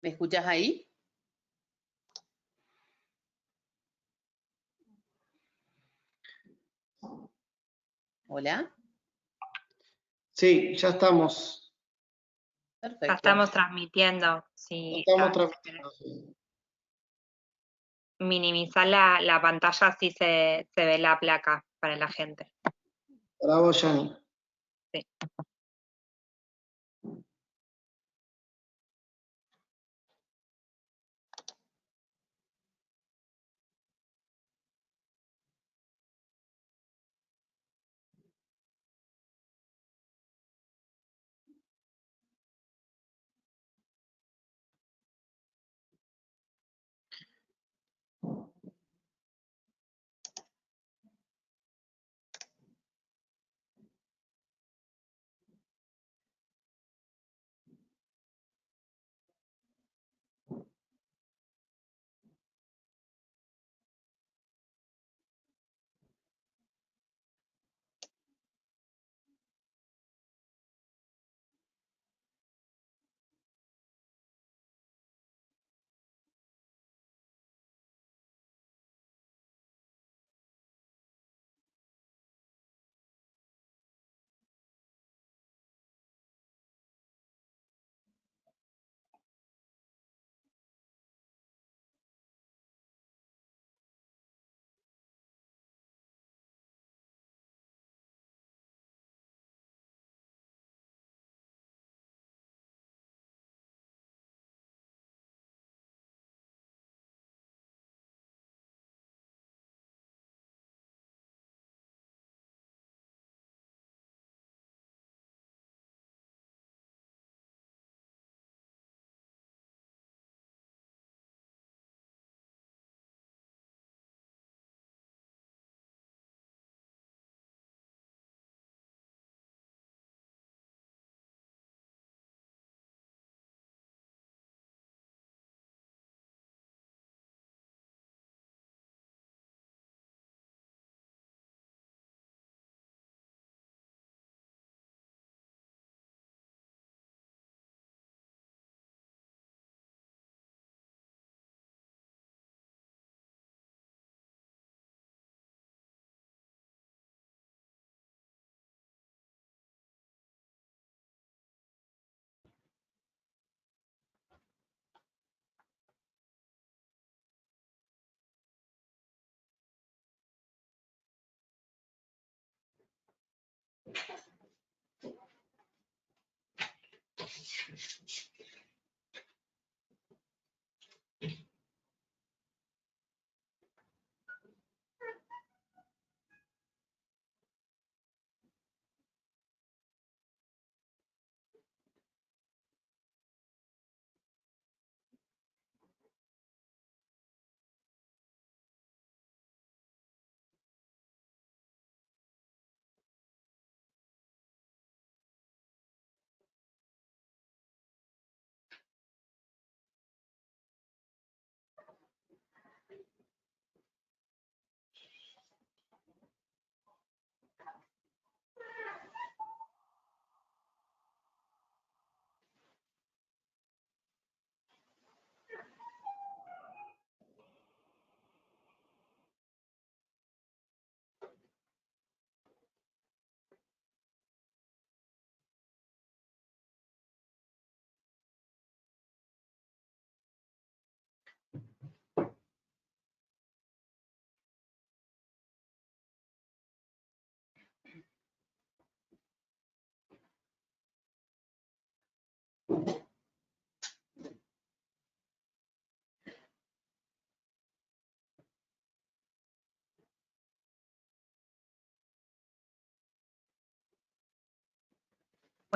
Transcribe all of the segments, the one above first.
¿Me escuchás ahí? ¿Hola? Sí, ya estamos. Perfecto. Ya estamos transmitiendo. Si Estamos transmitiendo. minimizar la pantalla, así se ve la placa para la gente. Bravo, Yani. Sí.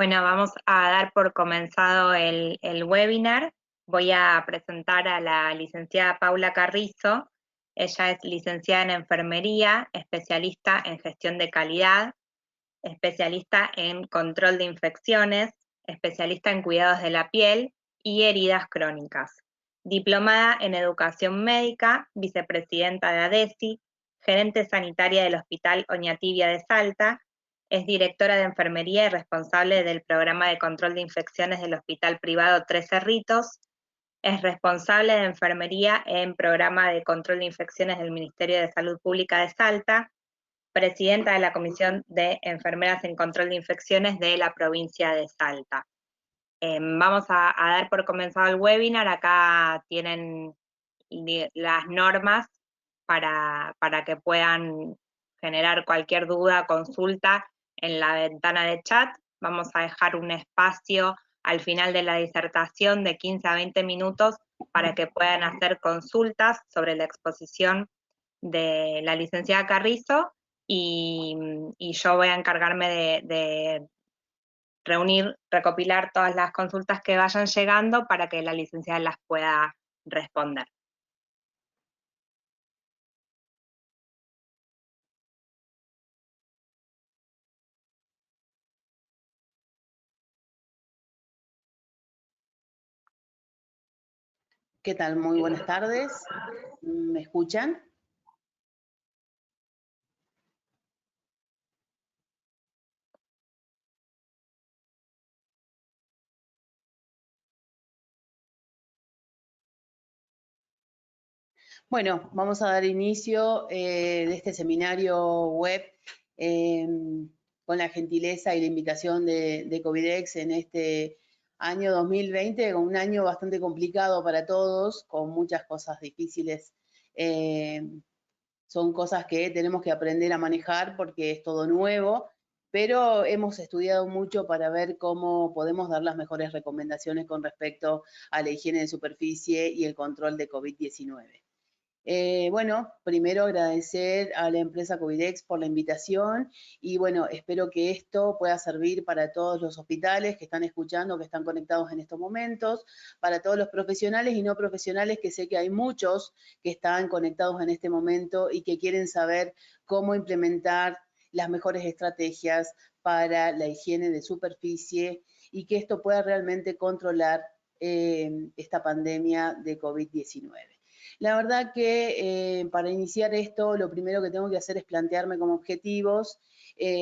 Bueno, vamos a dar por comenzado el webinar. Voy a presentar a la licenciada Paula Carrizo. Ella es licenciada en enfermería, especialista en gestión de calidad, especialista en control de infecciones, especialista en cuidados de la piel y heridas crónicas. Diplomada en educación médica, vicepresidenta de ADESI, gerente sanitaria del Hospital Oñatibia de Salta, es directora de enfermería y responsable del programa de control de infecciones del Hospital Privado Tres Cerritos, es responsable de enfermería en programa de control de infecciones del Ministerio de Salud Pública de Salta, presidenta de la Comisión de Enfermeras en Control de Infecciones de la provincia de Salta. Vamos a dar por comenzado el webinar. Acá tienen las normas para que puedan generar cualquier duda, consulta en la ventana de chat. Vamos a dejar un espacio al final de la disertación de 15 a 20 minutos para que puedan hacer consultas sobre la exposición de la licenciada Carrizo, y yo voy a encargarme de reunir, recopilar todas las consultas que vayan llegando para que la licenciada las pueda responder. ¿Qué tal? Muy buenas tardes. ¿Me escuchan? Bueno, vamos a dar inicio de este seminario web con la gentileza y la invitación de Covidex en este año 2020, un año bastante complicado para todos, con muchas cosas difíciles. Son cosas que tenemos que aprender a manejar porque es todo nuevo, pero hemos estudiado mucho para ver cómo podemos dar las mejores recomendaciones con respecto a la higiene de superficie y el control de COVID-19. Bueno, primero agradecer a la empresa Covidex por la invitación y bueno, espero que esto pueda servir para todos los hospitales que están escuchando, que están conectados en estos momentos, para todos los profesionales y no profesionales, que sé que hay muchos que están conectados en este momento y que quieren saber cómo implementar las mejores estrategias para la higiene de superficie y que esto pueda realmente controlar esta pandemia de COVID-19. La verdad que para iniciar esto, lo primero que tengo que hacer es plantearme como objetivos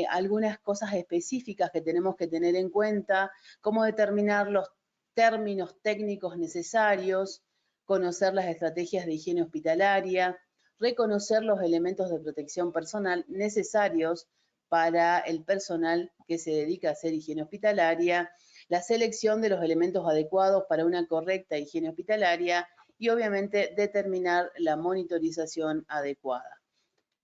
algunas cosas específicas que tenemos que tener en cuenta, cómo determinar los términos técnicos necesarios, conocer las estrategias de higiene hospitalaria, reconocer los elementos de protección personal necesarios para el personal que se dedica a hacer higiene hospitalaria, la selección de los elementos adecuados para una correcta higiene hospitalaria, y obviamente determinar la monitorización adecuada.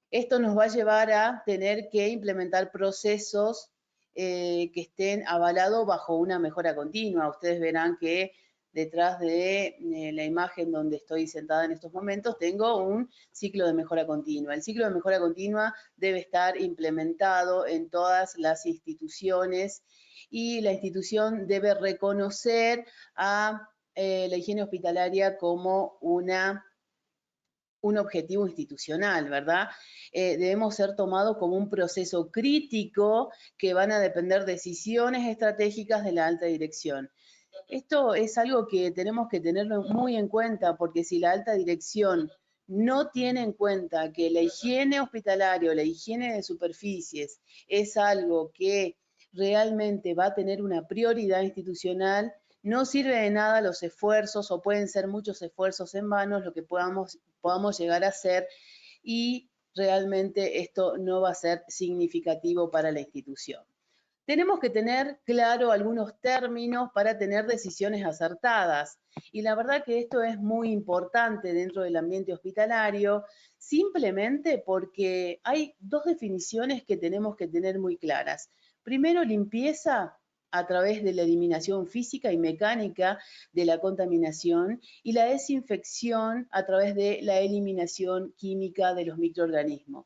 Esto nos va a llevar a tener que implementar procesos que estén avalados bajo una mejora continua. Ustedes verán que detrás de la imagen donde estoy sentada en estos momentos tengo un ciclo de mejora continua. El ciclo de mejora continua debe estar implementado en todas las instituciones y la institución debe reconocer a la higiene hospitalaria como un objetivo institucional, ¿verdad? Debemos ser tomados como un proceso crítico que van a depender decisiones estratégicas de la alta dirección. Esto es algo que tenemos que tenerlo muy en cuenta, porque si la alta dirección no tiene en cuenta que la higiene hospitalaria o la higiene de superficies es algo que realmente va a tener una prioridad institucional, no sirve de nada los esfuerzos, o pueden ser muchos esfuerzos en vano, lo que podamos llegar a hacer, y realmente esto no va a ser significativo para la institución. Tenemos que tener claro algunos términos para tener decisiones acertadas. Y la verdad que esto es muy importante dentro del ambiente hospitalario, simplemente porque hay dos definiciones que tenemos que tener muy claras. Primero, limpieza a través de la eliminación física y mecánica de la contaminación, y la desinfección a través de la eliminación química de los microorganismos.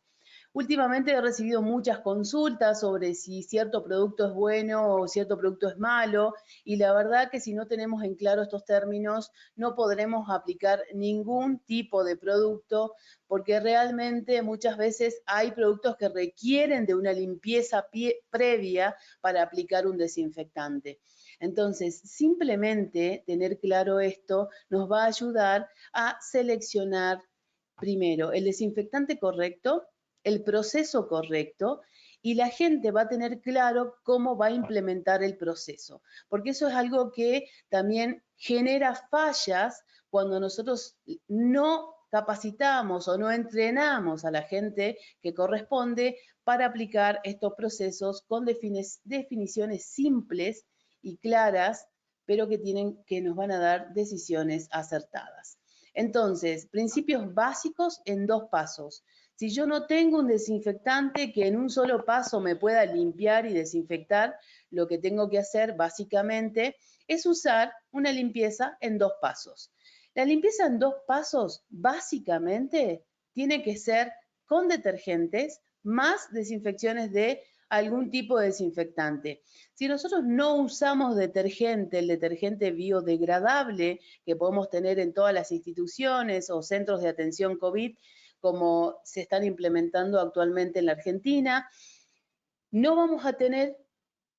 Últimamente he recibido muchas consultas sobre si cierto producto es bueno o cierto producto es malo, y la verdad que si no tenemos en claro estos términos no podremos aplicar ningún tipo de producto, porque realmente muchas veces hay productos que requieren de una limpieza previa para aplicar un desinfectante. Entonces, simplemente tener claro esto nos va a ayudar a seleccionar primero el desinfectante correcto, el proceso correcto y la gente va a tener claro cómo va a implementar el proceso, porque eso es algo que también genera fallas cuando nosotros no capacitamos o no entrenamos a la gente que corresponde para aplicar estos procesos con definiciones simples y claras, pero que nos van a dar decisiones acertadas. Entonces, principios básicos en 2 pasos. Si yo no tengo un desinfectante que en un solo paso me pueda limpiar y desinfectar, lo que tengo que hacer básicamente es usar una limpieza en 2 pasos. La limpieza en 2 pasos básicamente tiene que ser con detergentes más desinfecciones de algún tipo de desinfectante. Si nosotros no usamos detergente, el detergente biodegradable que podemos tener en todas las instituciones o centros de atención COVID, como se están implementando actualmente en la Argentina, no vamos a tener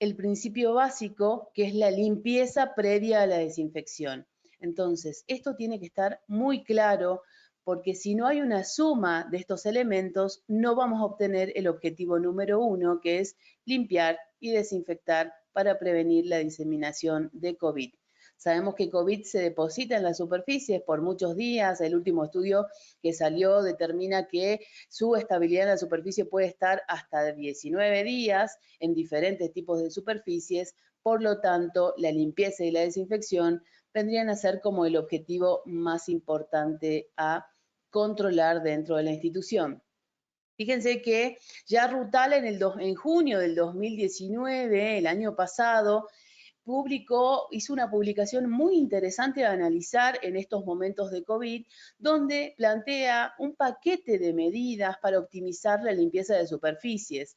el principio básico, que es la limpieza previa a la desinfección. Entonces, esto tiene que estar muy claro, porque si no hay una suma de estos elementos, no vamos a obtener el objetivo número 1, que es limpiar y desinfectar para prevenir la diseminación de COVID. Sabemos que COVID se deposita en las superficies por muchos días. El último estudio que salió determina que su estabilidad en la superficie puede estar hasta 19 días en diferentes tipos de superficies. Por lo tanto, la limpieza y la desinfección vendrían a ser como el objetivo más importante a controlar dentro de la institución. Fíjense que ya Rutal en junio del 2019, el año pasado, hizo una publicación muy interesante a analizar en estos momentos de COVID, donde plantea un paquete de medidas para optimizar la limpieza de superficies.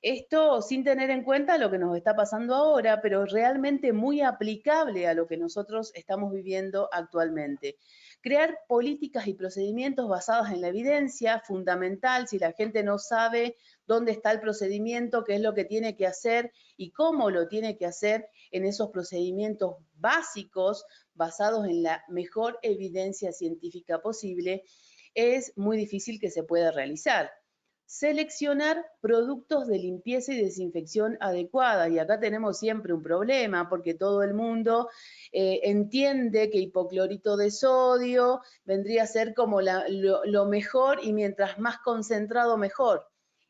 Esto sin tener en cuenta lo que nos está pasando ahora, pero realmente muy aplicable a lo que nosotros estamos viviendo actualmente. Crear políticas y procedimientos basados en la evidencia, fundamental. Si la gente no sabe dónde está el procedimiento, qué es lo que tiene que hacer y cómo lo tiene que hacer en esos procedimientos básicos basados en la mejor evidencia científica posible, es muy difícil que se pueda realizar. Seleccionar productos de limpieza y desinfección adecuada. Y acá tenemos siempre un problema porque todo el mundo entiende que hipoclorito de sodio vendría a ser como lo mejor y mientras más concentrado mejor.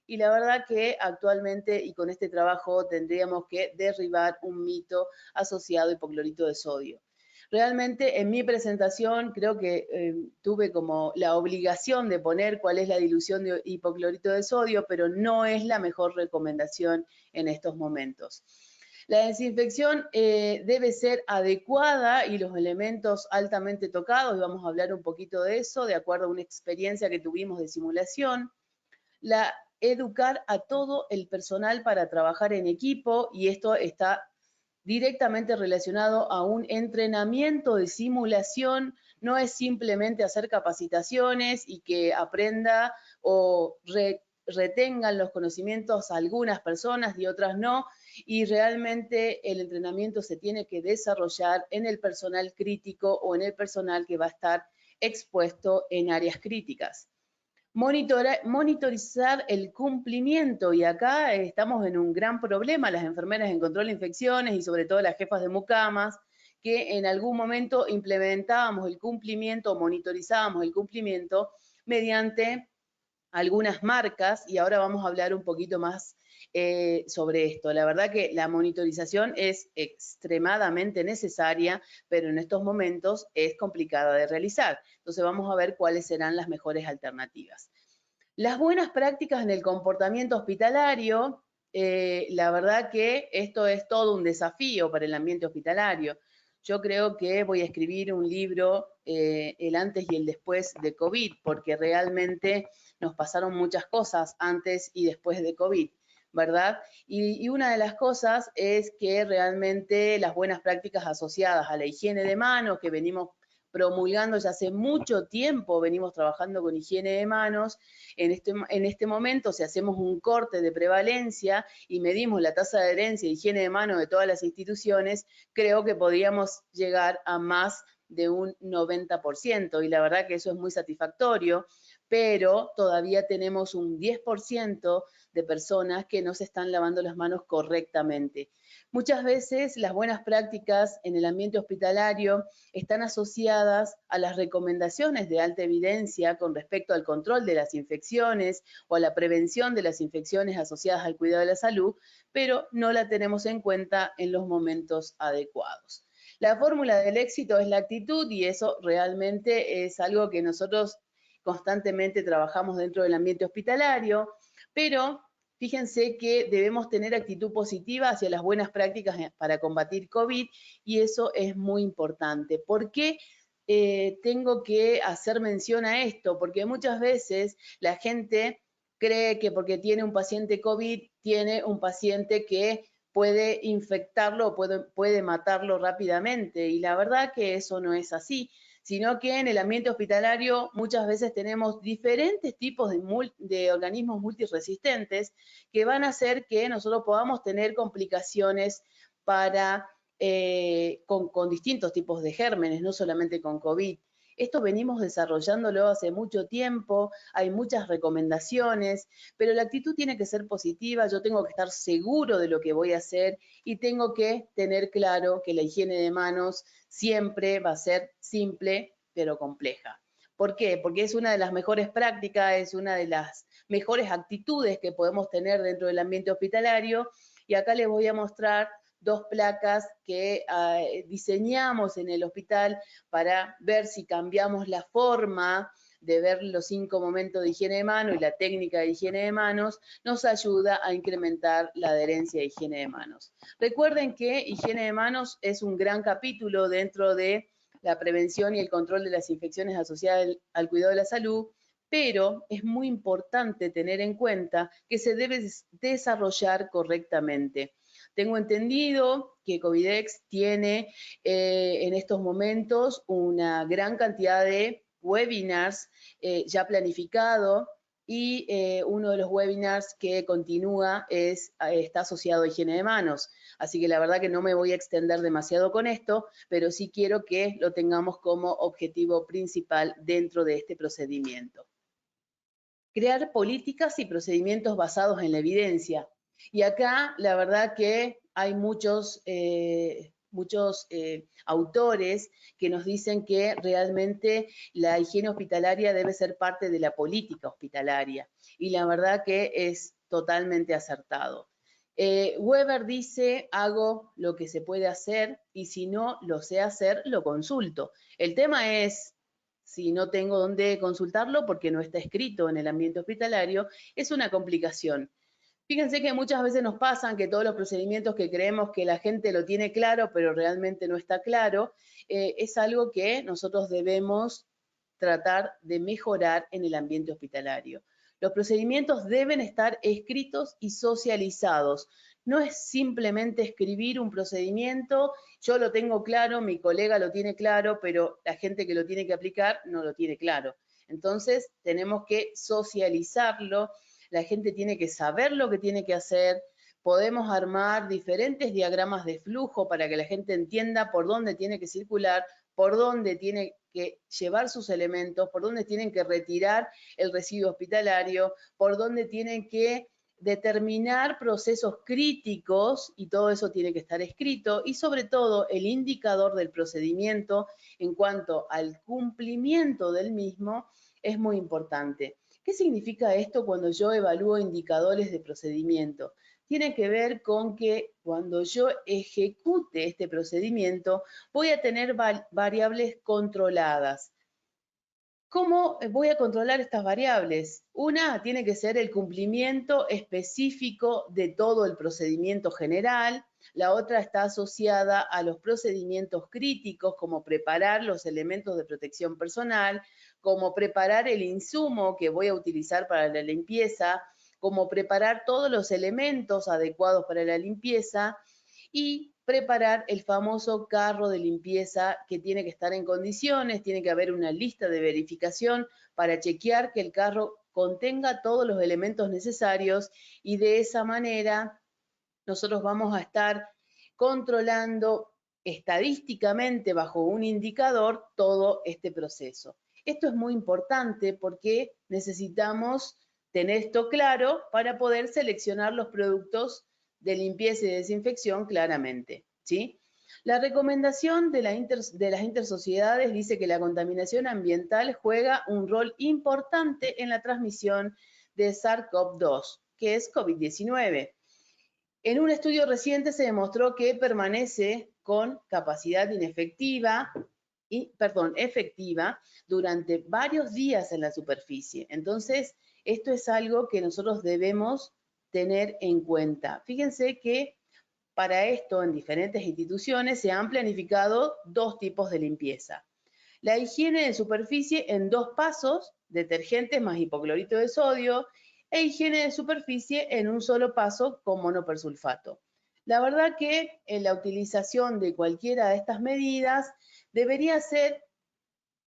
Y la verdad que actualmente y con este trabajo tendríamos que derribar un mito asociado a hipoclorito de sodio. Realmente en mi presentación creo que tuve como la obligación de poner cuál es la dilución de hipoclorito de sodio, pero no es la mejor recomendación en estos momentos. La desinfección debe ser adecuada y los elementos altamente tocados, y vamos a hablar un poquito de eso, de acuerdo a una experiencia que tuvimos de simulación. Educar a todo el personal para trabajar en equipo, y esto está directamente relacionado a un entrenamiento de simulación. No es simplemente hacer capacitaciones y que aprenda o retengan los conocimientos algunas personas y otras no, y realmente el entrenamiento se tiene que desarrollar en el personal crítico o en el personal que va a estar expuesto en áreas críticas. Monitorizar el cumplimiento, y acá estamos en un gran problema, las enfermeras en control de infecciones y sobre todo las jefas de mucamas, que en algún momento implementábamos el cumplimiento, monitorizábamos el cumplimiento mediante algunas marcas, y ahora vamos a hablar un poquito más sobre esto. La verdad que la monitorización es extremadamente necesaria, pero en estos momentos es complicada de realizar. Entonces vamos a ver cuáles serán las mejores alternativas. Las buenas prácticas en el comportamiento hospitalario, la verdad que esto es todo un desafío para el ambiente hospitalario. Yo creo que voy a escribir un libro, el antes y el después de COVID, porque realmente nos pasaron muchas cosas antes y después de COVID, ¿verdad? Y una de las cosas es que realmente las buenas prácticas asociadas a la higiene de manos, que venimos promulgando ya hace mucho tiempo, venimos trabajando con higiene de manos. En este momento, si hacemos un corte de prevalencia y medimos la tasa de adherencia de higiene de manos de todas las instituciones, creo que podríamos llegar a más de un 90%, y la verdad que eso es muy satisfactorio, pero todavía tenemos un 10% de personas que no se están lavando las manos correctamente. Muchas veces las buenas prácticas en el ambiente hospitalario están asociadas a las recomendaciones de alta evidencia con respecto al control de las infecciones o a la prevención de las infecciones asociadas al cuidado de la salud, pero no la tenemos en cuenta en los momentos adecuados. La fórmula del éxito es la actitud y eso realmente es algo que nosotros constantemente trabajamos dentro del ambiente hospitalario, pero fíjense que debemos tener actitud positiva hacia las buenas prácticas para combatir COVID y eso es muy importante. ¿Por qué tengo que hacer mención a esto? Porque muchas veces la gente cree que porque tiene un paciente COVID, tiene un paciente que puede infectarlo o puede matarlo rápidamente. Y la verdad que eso no es así, sino que en el ambiente hospitalario muchas veces tenemos diferentes tipos de organismos multiresistentes que van a hacer que nosotros podamos tener complicaciones con distintos tipos de gérmenes, no solamente con COVID. Esto venimos desarrollándolo hace mucho tiempo, hay muchas recomendaciones, pero la actitud tiene que ser positiva, yo tengo que estar seguro de lo que voy a hacer y tengo que tener claro que la higiene de manos siempre va a ser simple, pero compleja. ¿Por qué? Porque es una de las mejores prácticas, es una de las mejores actitudes que podemos tener dentro del ambiente hospitalario y acá les voy a mostrar dos placas que diseñamos en el hospital para ver si cambiamos la forma de ver los 5 momentos de higiene de mano y la técnica de higiene de manos, nos ayuda a incrementar la adherencia de higiene de manos. Recuerden que higiene de manos es un gran capítulo dentro de la prevención y el control de las infecciones asociadas al cuidado de la salud, pero es muy importante tener en cuenta que se debe desarrollar correctamente. Tengo entendido que Covidex tiene en estos momentos una gran cantidad de webinars ya planificado y uno de los webinars que continúa está asociado a higiene de manos. Así que la verdad que no me voy a extender demasiado con esto, pero sí quiero que lo tengamos como objetivo principal dentro de este procedimiento. Crear políticas y procedimientos basados en la evidencia. Y acá la verdad que hay muchos autores que nos dicen que realmente la higiene hospitalaria debe ser parte de la política hospitalaria. Y la verdad que es totalmente acertado. Weber dice, hago lo que se puede hacer y si no lo sé hacer, lo consulto. El tema es, si no tengo dónde consultarlo porque no está escrito en el ambiente hospitalario, es una complicación. Fíjense que muchas veces nos pasan que todos los procedimientos que creemos que la gente lo tiene claro, pero realmente no está claro, es algo que nosotros debemos tratar de mejorar en el ambiente hospitalario. Los procedimientos deben estar escritos y socializados. No es simplemente escribir un procedimiento, yo lo tengo claro, mi colega lo tiene claro, pero la gente que lo tiene que aplicar no lo tiene claro. Entonces, tenemos que socializarlo, la gente tiene que saber lo que tiene que hacer, podemos armar diferentes diagramas de flujo para que la gente entienda por dónde tiene que circular, por dónde tiene que llevar sus elementos, por dónde tienen que retirar el residuo hospitalario, por dónde tienen que determinar procesos críticos y todo eso tiene que estar escrito y sobre todo el indicador del procedimiento en cuanto al cumplimiento del mismo es muy importante. ¿Qué significa esto cuando yo evalúo indicadores de procedimiento? Tiene que ver con que cuando yo ejecute este procedimiento voy a tener variables controladas. ¿Cómo voy a controlar estas variables? Una tiene que ser el cumplimiento específico de todo el procedimiento general. La otra está asociada a los procedimientos críticos, como preparar los elementos de protección personal, como preparar el insumo que voy a utilizar para la limpieza, como preparar todos los elementos adecuados para la limpieza y preparar el famoso carro de limpieza que tiene que estar en condiciones, tiene que haber una lista de verificación para chequear que el carro contenga todos los elementos necesarios y de esa manera nosotros vamos a estar controlando estadísticamente bajo un indicador todo este proceso. Esto es muy importante porque necesitamos tener esto claro para poder seleccionar los productos de limpieza y desinfección claramente, ¿sí? La recomendación de las intersociedades dice que la contaminación ambiental juega un rol importante en la transmisión de SARS-CoV-2, que es COVID-19. En un estudio reciente se demostró que permanece con capacidad efectiva durante varios días en la superficie. Entonces, esto es algo que nosotros debemos tener en cuenta. Fíjense que para esto en diferentes instituciones se han planificado dos tipos de limpieza. La higiene de superficie en 2 pasos, detergentes más hipoclorito de sodio, e higiene de superficie en un solo paso con monopersulfato. La verdad que en la utilización de cualquiera de estas medidas debería ser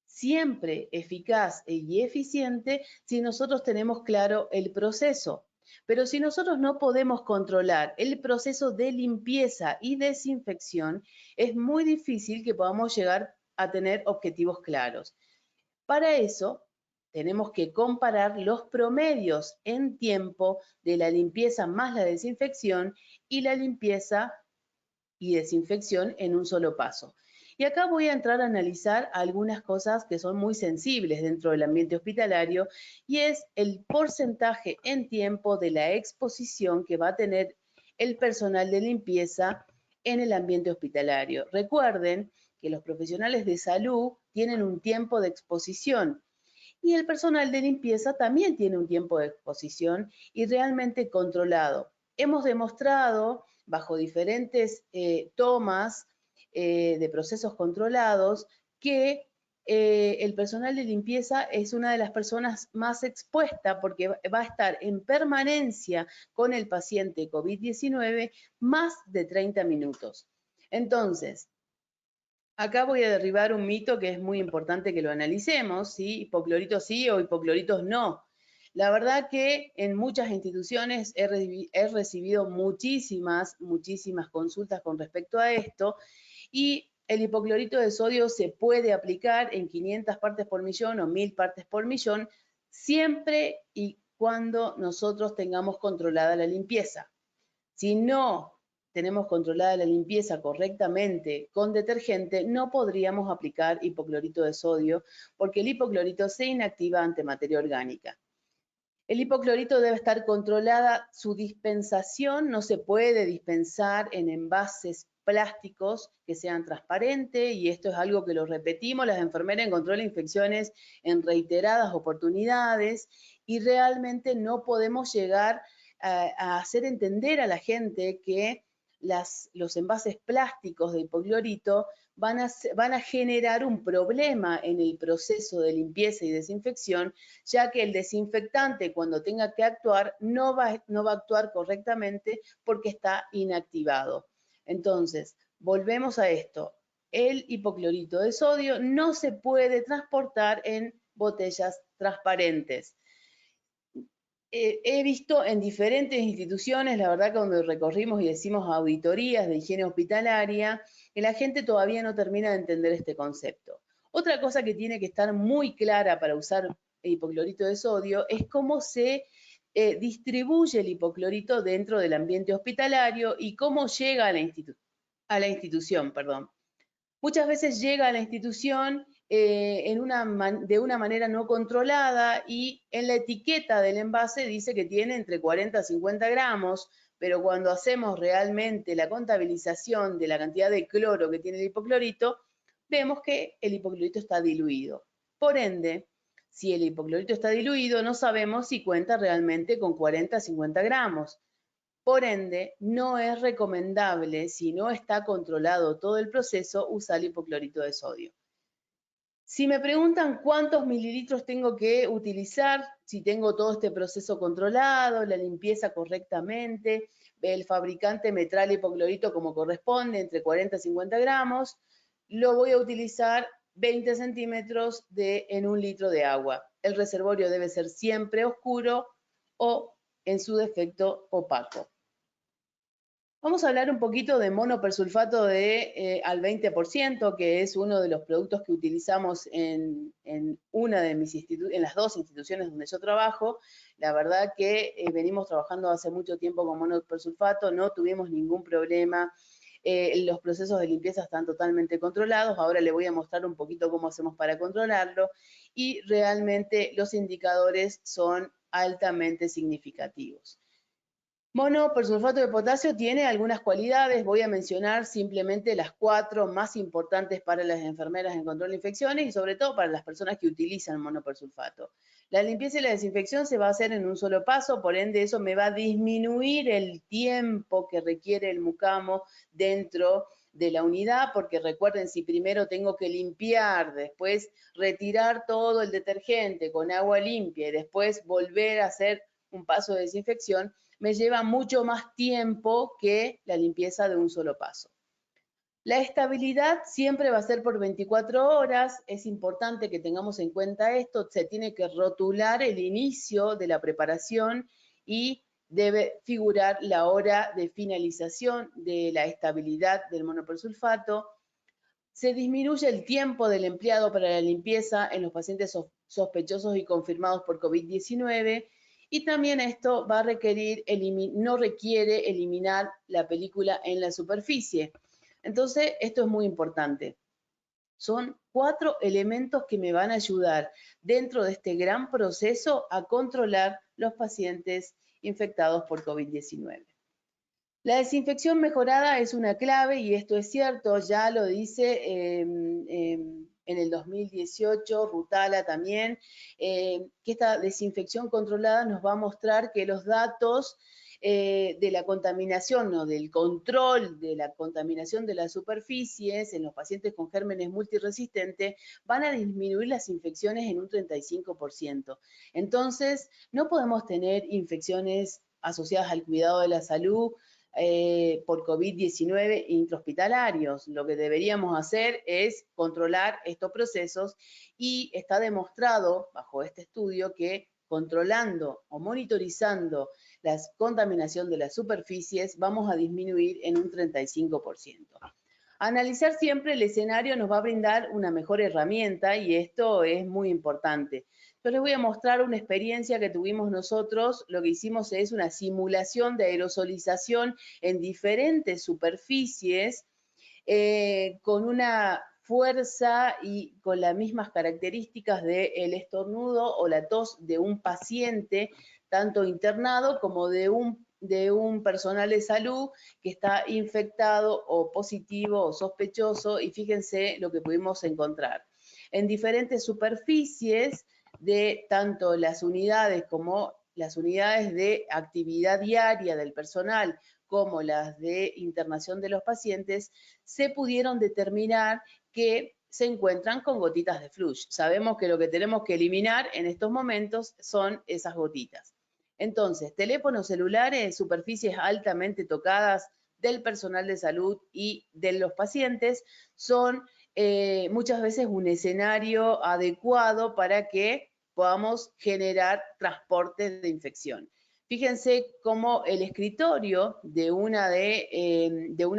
siempre eficaz y eficiente si nosotros tenemos claro el proceso. Pero si nosotros no podemos controlar el proceso de limpieza y desinfección, es muy difícil que podamos llegar a tener objetivos claros. Para eso, tenemos que comparar los promedios en tiempo de la limpieza más la desinfección y la limpieza y desinfección en un solo paso. Y acá voy a entrar a analizar algunas cosas que son muy sensibles dentro del ambiente hospitalario y es el porcentaje en tiempo de la exposición que va a tener el personal de limpieza en el ambiente hospitalario. Recuerden que los profesionales de salud tienen un tiempo de exposición y el personal de limpieza también tiene un tiempo de exposición y realmente controlado. Hemos demostrado bajo diferentes tomas de procesos controlados que el personal de limpieza es una de las personas más expuestas porque va a estar en permanencia con el paciente COVID-19 más de 30 minutos. Entonces, acá voy a derribar un mito que es muy importante que lo analicemos, ¿sí? Hipoclorito sí o hipocloritos no. La verdad que en muchas instituciones he recibido muchísimas consultas con respecto a esto y el hipoclorito de sodio se puede aplicar en 500 partes por millón o 1000 partes por millón siempre y cuando nosotros tengamos controlada la limpieza. Si no tenemos controlada la limpieza correctamente con detergente, no podríamos aplicar hipoclorito de sodio porque el hipoclorito se inactiva ante materia orgánica. El hipoclorito debe estar controlada, su dispensación no se puede dispensar en envases plásticos que sean transparentes y esto es algo que lo repetimos las enfermeras en control de infecciones en reiteradas oportunidades y realmente no podemos llegar a hacer entender a la gente que los envases plásticos de hipoclorito van a generar un problema en el proceso de limpieza y desinfección, ya que el desinfectante cuando tenga que actuar no va a actuar correctamente porque está inactivado. Entonces, volvemos a esto. El hipoclorito de sodio no se puede transportar en botellas transparentes. He visto en diferentes instituciones, la verdad que cuando recorrimos y decimos auditorías de higiene hospitalaria, que la gente todavía no termina de entender este concepto. Otra cosa que tiene que estar muy clara para usar el hipoclorito de sodio es cómo se distribuye el hipoclorito dentro del ambiente hospitalario y cómo llega a la institución. Muchas veces llega a la institución de una manera no controlada y en la etiqueta del envase dice que tiene entre 40 a 50 gramos, pero cuando hacemos realmente la contabilización de la cantidad de cloro que tiene el hipoclorito, vemos que el hipoclorito está diluido. Por ende, si el hipoclorito está diluido, no sabemos si cuenta realmente con 40 a 50 gramos. Por ende, no es recomendable, si no está controlado todo el proceso, usar hipoclorito de sodio. Si me preguntan cuántos mililitros tengo que utilizar, si tengo todo este proceso controlado, la limpieza correctamente, el fabricante me trae el hipoclorito como corresponde, entre 40 y 50 gramos, lo voy a utilizar 20 centímetros en 1 litro de agua. El reservorio debe ser siempre oscuro o, en su defecto, opaco. Vamos a hablar un poquito de monopersulfato al 20%, que es uno de los productos que utilizamos en las dos instituciones donde yo trabajo. La verdad que venimos trabajando hace mucho tiempo con monopersulfato, no tuvimos ningún problema. Los procesos de limpieza están totalmente controlados. Ahora le voy a mostrar un poquito cómo hacemos para controlarlo. Y realmente los indicadores son altamente significativos. Monopersulfato de potasio tiene algunas cualidades, voy a mencionar simplemente las 4 más importantes para las enfermeras en control de infecciones y sobre todo para las personas que utilizan monopersulfato. La limpieza y la desinfección se va a hacer en un solo paso, por ende eso me va a disminuir el tiempo que requiere el mucamo dentro de la unidad, porque recuerden, si primero tengo que limpiar, después retirar todo el detergente con agua limpia y después volver a hacer un paso de desinfección, me lleva mucho más tiempo que la limpieza de un solo paso. La estabilidad siempre va a ser por 24 horas, es importante que tengamos en cuenta esto, se tiene que rotular el inicio de la preparación y debe figurar la hora de finalización de la estabilidad del monopersulfato. Se disminuye el tiempo del empleado para la limpieza en los pacientes sospechosos y confirmados por COVID-19 y también esto va a requerir, no requiere eliminar la película en la superficie. Entonces, esto es muy importante. Son 4 elementos que me van a ayudar dentro de este gran proceso a controlar los pacientes infectados por COVID-19. La desinfección mejorada es una clave y esto es cierto, ya lo dice en el 2018, Rutala también, que esta desinfección controlada nos va a mostrar que los datos de la contaminación o del control de la contaminación de las superficies en los pacientes con gérmenes multiresistentes van a disminuir las infecciones en un 35%. Entonces, no podemos tener infecciones asociadas al cuidado de la salud por COVID-19 intrahospitalarios. Lo que deberíamos hacer es controlar estos procesos y está demostrado bajo este estudio que controlando o monitorizando la contaminación de las superficies vamos a disminuir en un 35%. Analizar siempre el escenario nos va a brindar una mejor herramienta y esto es muy importante. Yo les voy a mostrar una experiencia que tuvimos nosotros. Lo que hicimos es una simulación de aerosolización en diferentes superficies con una fuerza y con las mismas características del estornudo o la tos de un paciente, tanto internado como de un personal de salud que está infectado o positivo o sospechoso, y fíjense lo que pudimos encontrar. En diferentes superficies de tanto las unidades como las unidades de actividad diaria del personal como las de internación de los pacientes, se pudieron determinar que se encuentran con gotitas de flush. Sabemos que lo que tenemos que eliminar en estos momentos son esas gotitas. Entonces, teléfonos celulares, superficies altamente tocadas del personal de salud y de los pacientes son muchas veces un escenario adecuado para que podamos generar transportes de infección. Fíjense cómo el escritorio de una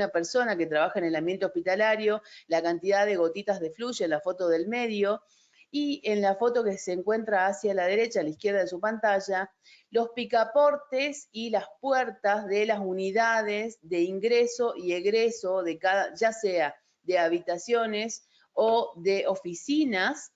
persona que trabaja en el ambiente hospitalario, la cantidad de gotitas de flujo en la foto del medio, y en la foto que se encuentra hacia la derecha, a la izquierda de su pantalla, los picaportes y las puertas de las unidades de ingreso y egreso de cada, ya sea de habitaciones o de oficinas,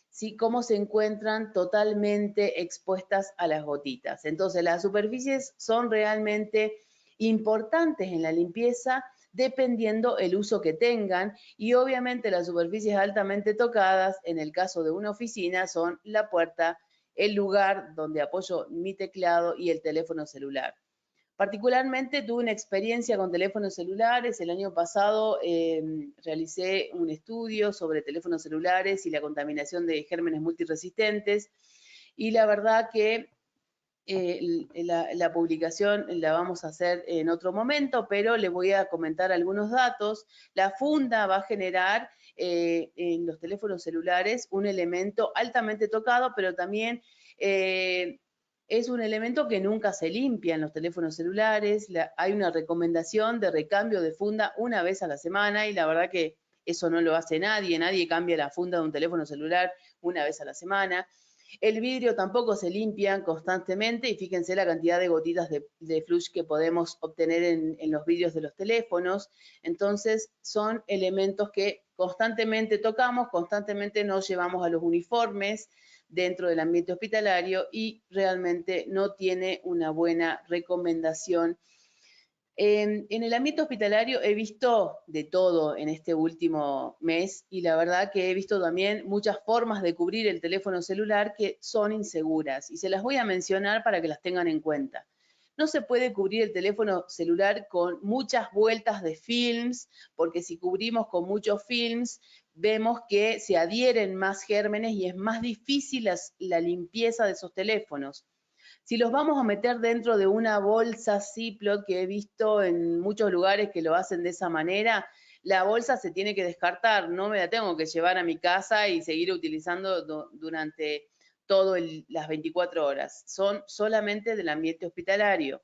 ¿sí? Cómo se encuentran totalmente expuestas a las gotitas. Entonces, las superficies son realmente importantes en la limpieza dependiendo el uso que tengan y obviamente las superficies altamente tocadas, en el caso de una oficina, son la puerta, el lugar donde apoyo mi teclado y el teléfono celular. Particularmente tuve una experiencia con teléfonos celulares. El año pasado realicé un estudio sobre teléfonos celulares y la contaminación de gérmenes multiresistentes y la verdad que la publicación la vamos a hacer en otro momento, pero le voy a comentar algunos datos. La funda va a generar en los teléfonos celulares un elemento altamente tocado, pero también es un elemento que nunca se limpia en los teléfonos celulares. Hay una recomendación de recambio de funda una vez a la semana y la verdad que eso no lo hace nadie. Nadie cambia la funda de un teléfono celular una vez a la semana. El vidrio tampoco se limpia constantemente y fíjense la cantidad de gotitas de flush que podemos obtener en los vidrios de los teléfonos. Entonces son elementos que constantemente tocamos, constantemente nos llevamos a los uniformes dentro del ambiente hospitalario y realmente no tiene una buena recomendación. En el ambiente hospitalario he visto de todo en este último mes y la verdad que he visto también muchas formas de cubrir el teléfono celular que son inseguras y se las voy a mencionar para que las tengan en cuenta. No se puede cubrir el teléfono celular con muchas vueltas de films, porque si cubrimos con muchos films, vemos que se adhieren más gérmenes y es más difícil la limpieza de esos teléfonos. Si los vamos a meter dentro de una bolsa Ziploc, que he visto en muchos lugares que lo hacen de esa manera, la bolsa se tiene que descartar, no me la tengo que llevar a mi casa y seguir utilizando durante todas las 24 horas. Son solamente del ambiente hospitalario.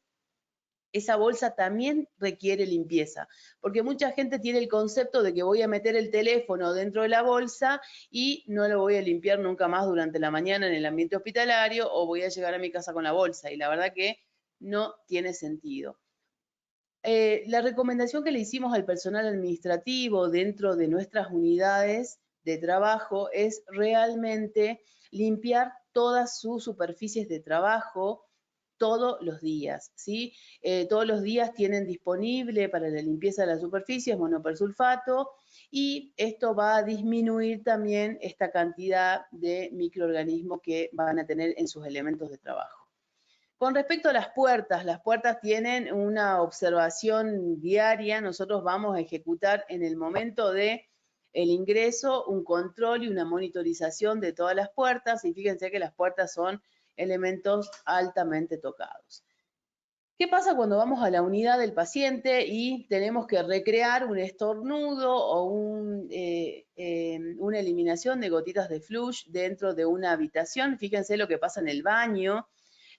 Esa bolsa también requiere limpieza, porque mucha gente tiene el concepto de que voy a meter el teléfono dentro de la bolsa y no lo voy a limpiar nunca más durante la mañana en el ambiente hospitalario o voy a llegar a mi casa con la bolsa y la verdad que no tiene sentido. La recomendación que le hicimos al personal administrativo dentro de nuestras unidades de trabajo es realmente limpiar todas sus superficies de trabajo todos los días, ¿sí? Todos los días tienen disponible para la limpieza de las superficies monopersulfato y esto va a disminuir también esta cantidad de microorganismos que van a tener en sus elementos de trabajo. Con respecto a las puertas tienen una observación diaria, nosotros vamos a ejecutar en el momento de el ingreso un control y una monitorización de todas las puertas y fíjense que las puertas son elementos altamente tocados. ¿Qué pasa cuando vamos a la unidad del paciente y tenemos que recrear un estornudo o una eliminación de gotitas de flush dentro de una habitación? Fíjense lo que pasa en el baño,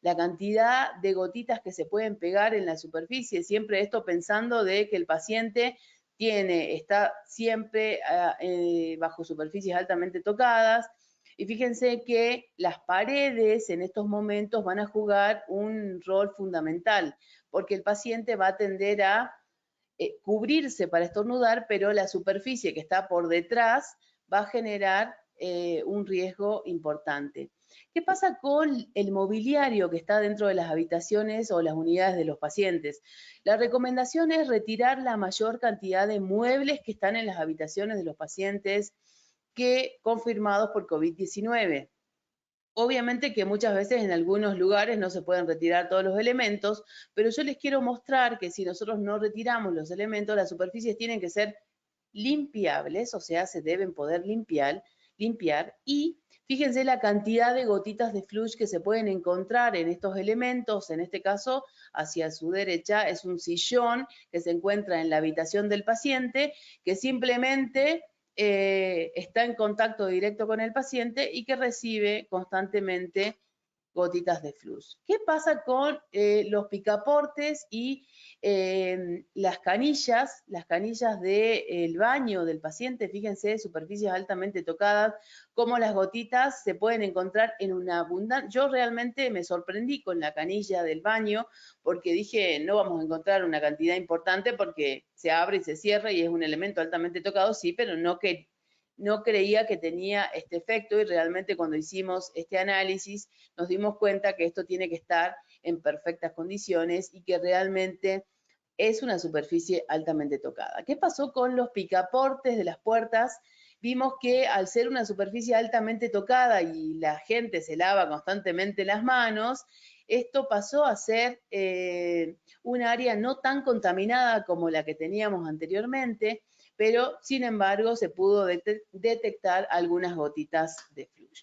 la cantidad de gotitas que se pueden pegar en la superficie, siempre esto pensando de que el paciente está siempre bajo superficies altamente tocadas, y fíjense que las paredes en estos momentos van a jugar un rol fundamental, porque el paciente va a tender a cubrirse para estornudar, pero la superficie que está por detrás va a generar un riesgo importante. ¿Qué pasa con el mobiliario que está dentro de las habitaciones o las unidades de los pacientes? La recomendación es retirar la mayor cantidad de muebles que están en las habitaciones de los pacientes que confirmados por COVID-19. Obviamente que muchas veces en algunos lugares no se pueden retirar todos los elementos, pero yo les quiero mostrar que si nosotros no retiramos los elementos, las superficies tienen que ser limpiables, o sea, se deben poder limpiar y fíjense la cantidad de gotitas de flush que se pueden encontrar en estos elementos. En este caso, hacia su derecha es un sillón que se encuentra en la habitación del paciente que simplemente está en contacto directo con el paciente y que recibe constantemente gotitas de flush. ¿Qué pasa con los picaportes y las canillas del baño del paciente? Fíjense, superficies altamente tocadas, cómo las gotitas se pueden encontrar en una abundancia. Yo realmente me sorprendí con la canilla del baño porque dije, no vamos a encontrar una cantidad importante porque se abre y se cierra y es un elemento altamente tocado, sí, pero no creía que tenía este efecto y realmente cuando hicimos este análisis nos dimos cuenta que esto tiene que estar en perfectas condiciones y que realmente es una superficie altamente tocada. ¿Qué pasó con los picaportes de las puertas? Vimos que al ser una superficie altamente tocada y la gente se lava constantemente las manos, esto pasó a ser un área no tan contaminada como la que teníamos anteriormente, pero sin embargo se pudo detectar algunas gotitas de flush.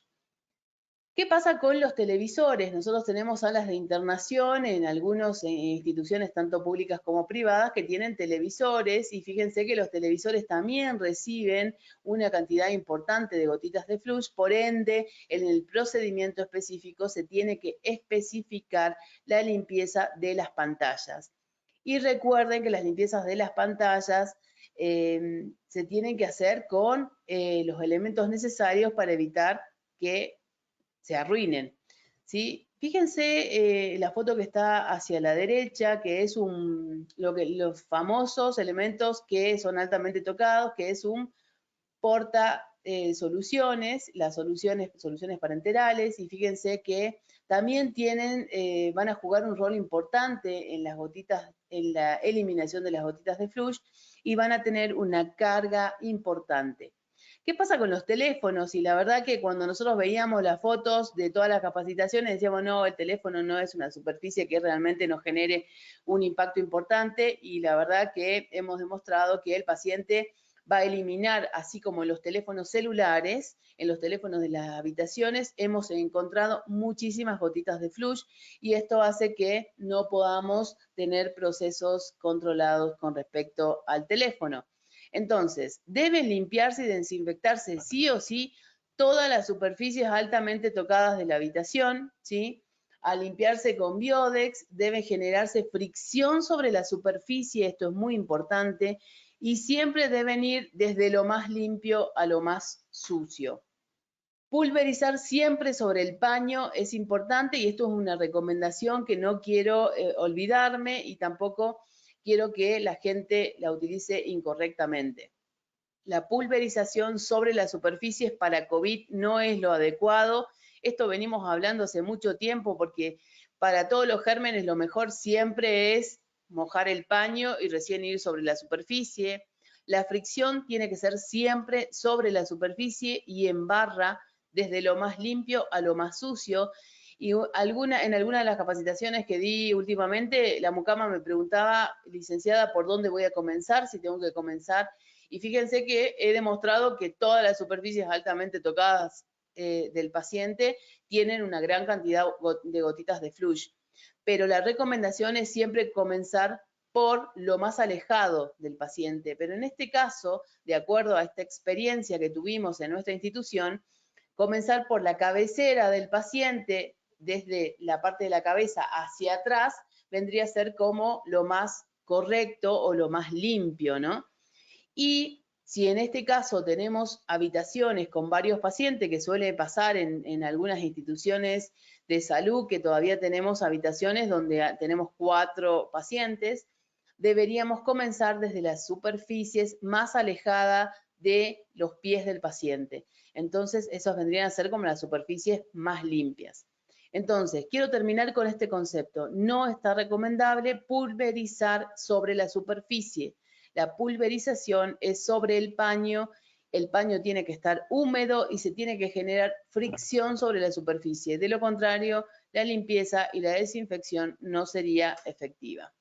¿Qué pasa con los televisores? Nosotros tenemos salas de internación en algunas instituciones, tanto públicas como privadas, que tienen televisores, y fíjense que los televisores también reciben una cantidad importante de gotitas de flush, por ende, en el procedimiento específico se tiene que especificar la limpieza de las pantallas. Y recuerden que las limpiezas de las pantallas se tienen que hacer con los elementos necesarios para evitar que se arruinen, ¿sí? Fíjense la foto que está hacia la derecha, que es los famosos elementos que son altamente tocados, que es un porta soluciones, las soluciones parenterales, y fíjense que también van a jugar un rol importante en las gotitas, en la eliminación de las gotitas de flush, y van a tener una carga importante. ¿Qué pasa con los teléfonos? Y la verdad que cuando nosotros veíamos las fotos de todas las capacitaciones, decíamos, no, el teléfono no es una superficie que realmente nos genere un impacto importante, y la verdad que hemos demostrado que el paciente va a eliminar, así como en los teléfonos celulares, en los teléfonos de las habitaciones, hemos encontrado muchísimas gotitas de flush, y esto hace que no podamos tener procesos controlados con respecto al teléfono. Entonces, deben limpiarse y desinfectarse sí o sí todas las superficies altamente tocadas de la habitación, ¿sí? Al limpiarse con Biodex, debe generarse fricción sobre la superficie, esto es muy importante, y siempre deben ir desde lo más limpio a lo más sucio. Pulverizar siempre sobre el paño es importante, y esto es una recomendación que no quiero olvidarme, y tampoco quiero que la gente la utilice incorrectamente. La pulverización sobre las superficies para COVID no es lo adecuado. Esto venimos hablando hace mucho tiempo, porque para todos los gérmenes lo mejor siempre es mojar el paño y recién ir sobre la superficie. La fricción tiene que ser siempre sobre la superficie y en barra, desde lo más limpio a lo más sucio. Y en alguna de las capacitaciones que di últimamente, la mucama me preguntaba, licenciada, ¿por dónde voy a comenzar? Si tengo que comenzar. Y fíjense que he demostrado que todas las superficies altamente tocadas del paciente tienen una gran cantidad de gotitas de flush. Pero la recomendación es siempre comenzar por lo más alejado del paciente. Pero en este caso, de acuerdo a esta experiencia que tuvimos en nuestra institución, comenzar por la cabecera del paciente, desde la parte de la cabeza hacia atrás, vendría a ser como lo más correcto o lo más limpio, ¿no? Y si en este caso tenemos habitaciones con varios pacientes, que suele pasar en algunas instituciones de salud, que todavía tenemos habitaciones donde tenemos 4 pacientes, deberíamos comenzar desde las superficies más alejadas de los pies del paciente. Entonces, esos vendrían a ser como las superficies más limpias. Entonces, quiero terminar con este concepto. No está recomendable pulverizar sobre la superficie. La pulverización es sobre el paño tiene que estar húmedo y se tiene que generar fricción sobre la superficie. De lo contrario, la limpieza y la desinfección no sería efectiva.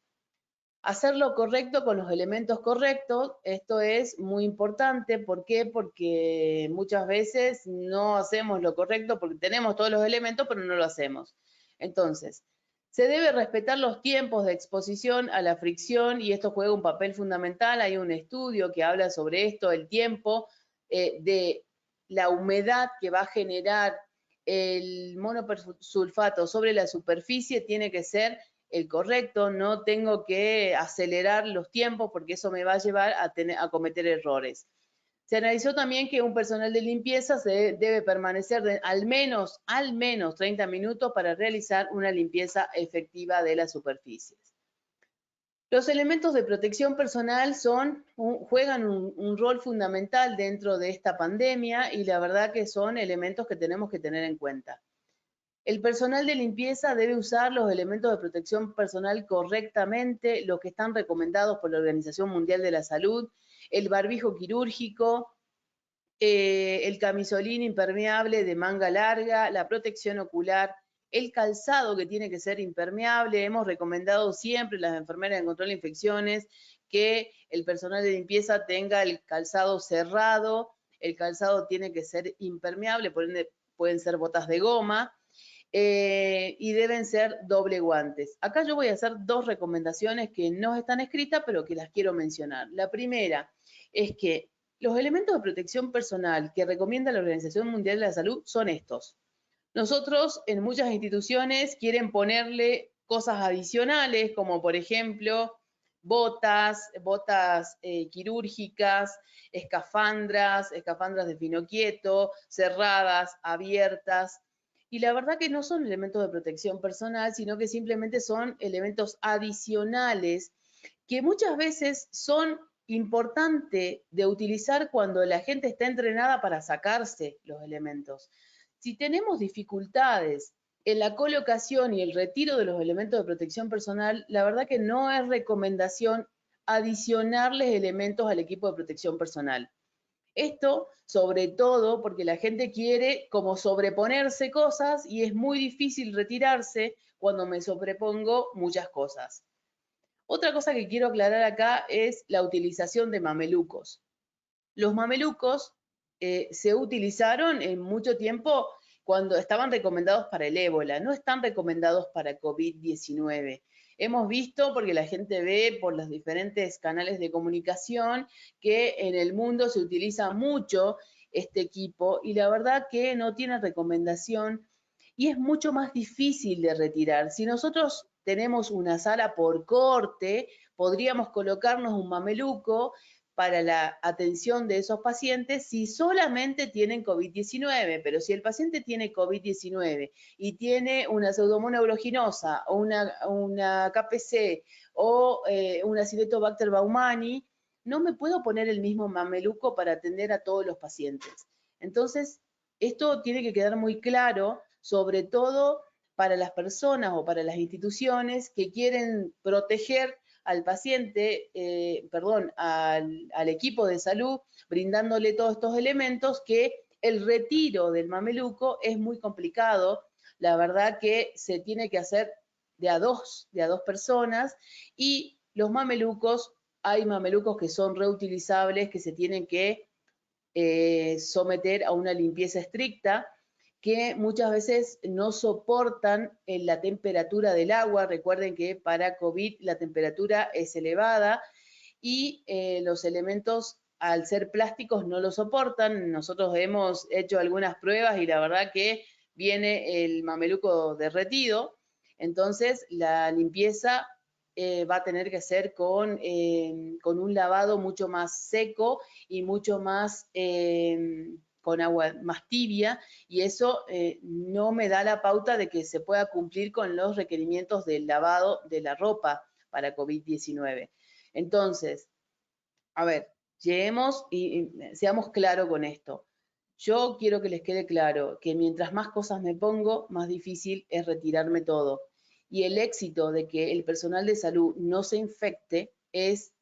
Hacerlo correcto con los elementos correctos, esto es muy importante. ¿Por qué? Porque muchas veces no hacemos lo correcto porque tenemos todos los elementos, pero no lo hacemos. Entonces, se debe respetar los tiempos de exposición a la fricción, y esto juega un papel fundamental. Hay un estudio que habla sobre esto, el tiempo de la humedad que va a generar el monopersulfato sobre la superficie tiene que ser el correcto. No tengo que acelerar los tiempos porque eso me va a llevar a cometer errores. Se analizó también que un personal de limpieza debe permanecer al menos 30 minutos para realizar una limpieza efectiva de las superficies. Los elementos de protección personal juegan un rol fundamental dentro de esta pandemia, y la verdad que son elementos que tenemos que tener en cuenta. El personal de limpieza debe usar los elementos de protección personal correctamente, los que están recomendados por la Organización Mundial de la Salud: el barbijo quirúrgico, el camisolín impermeable de manga larga, la protección ocular, el calzado que tiene que ser impermeable. Hemos recomendado siempre, las enfermeras en control de infecciones, que el personal de limpieza tenga el calzado cerrado, el calzado tiene que ser impermeable, por ende pueden ser botas de goma, y deben ser doble guantes. Acá yo voy a hacer dos recomendaciones que no están escritas, pero que las quiero mencionar. La primera es que los elementos de protección personal que recomienda la Organización Mundial de la Salud son estos. Nosotros en muchas instituciones quieren ponerle cosas adicionales, como por ejemplo botas quirúrgicas, escafandras de fino quieto, cerradas, abiertas. Y la verdad que no son elementos de protección personal, sino que simplemente son elementos adicionales que muchas veces son importantes de utilizar cuando la gente está entrenada para sacarse los elementos. Si tenemos dificultades en la colocación y el retiro de los elementos de protección personal, la verdad que no es recomendación adicionarles elementos al equipo de protección personal. Esto, sobre todo, porque la gente quiere como sobreponerse cosas y es muy difícil retirarse cuando me sobrepongo muchas cosas. Otra cosa que quiero aclarar acá es la utilización de mamelucos. Los mamelucos se utilizaron en mucho tiempo cuando estaban recomendados para el ébola, no están recomendados para COVID-19. Hemos visto, porque la gente ve por los diferentes canales de comunicación, que en el mundo se utiliza mucho este equipo y la verdad que no tiene recomendación y es mucho más difícil de retirar. Si nosotros tenemos una sala por corte, podríamos colocarnos un mameluco para la atención de esos pacientes si solamente tienen COVID-19, pero si el paciente tiene COVID-19 y tiene una pseudomonas aeruginosa o una KPC o una Acinetobacter baumannii, no me puedo poner el mismo mameluco para atender a todos los pacientes. Entonces, esto tiene que quedar muy claro, sobre todo para las personas o para las instituciones que quieren proteger al paciente, al equipo de salud, brindándole todos estos elementos, que el retiro del mameluco es muy complicado. La verdad que se tiene que hacer de a dos personas y los mamelucos, hay mamelucos que son reutilizables, que se tienen que someter a una limpieza estricta, que muchas veces no soportan la temperatura del agua. Recuerden que para COVID la temperatura es elevada y los elementos al ser plásticos no lo soportan. Nosotros hemos hecho algunas pruebas y la verdad que viene el mameluco derretido. Entonces la limpieza va a tener que ser con un lavado mucho más seco y mucho más con agua más tibia, y eso no me da la pauta de que se pueda cumplir con los requerimientos del lavado de la ropa para COVID-19. Entonces, a ver, lleguemos y seamos claros con esto. Yo quiero que les quede claro que mientras más cosas me pongo, más difícil es retirarme todo. Y el éxito de que el personal de salud no se infecte es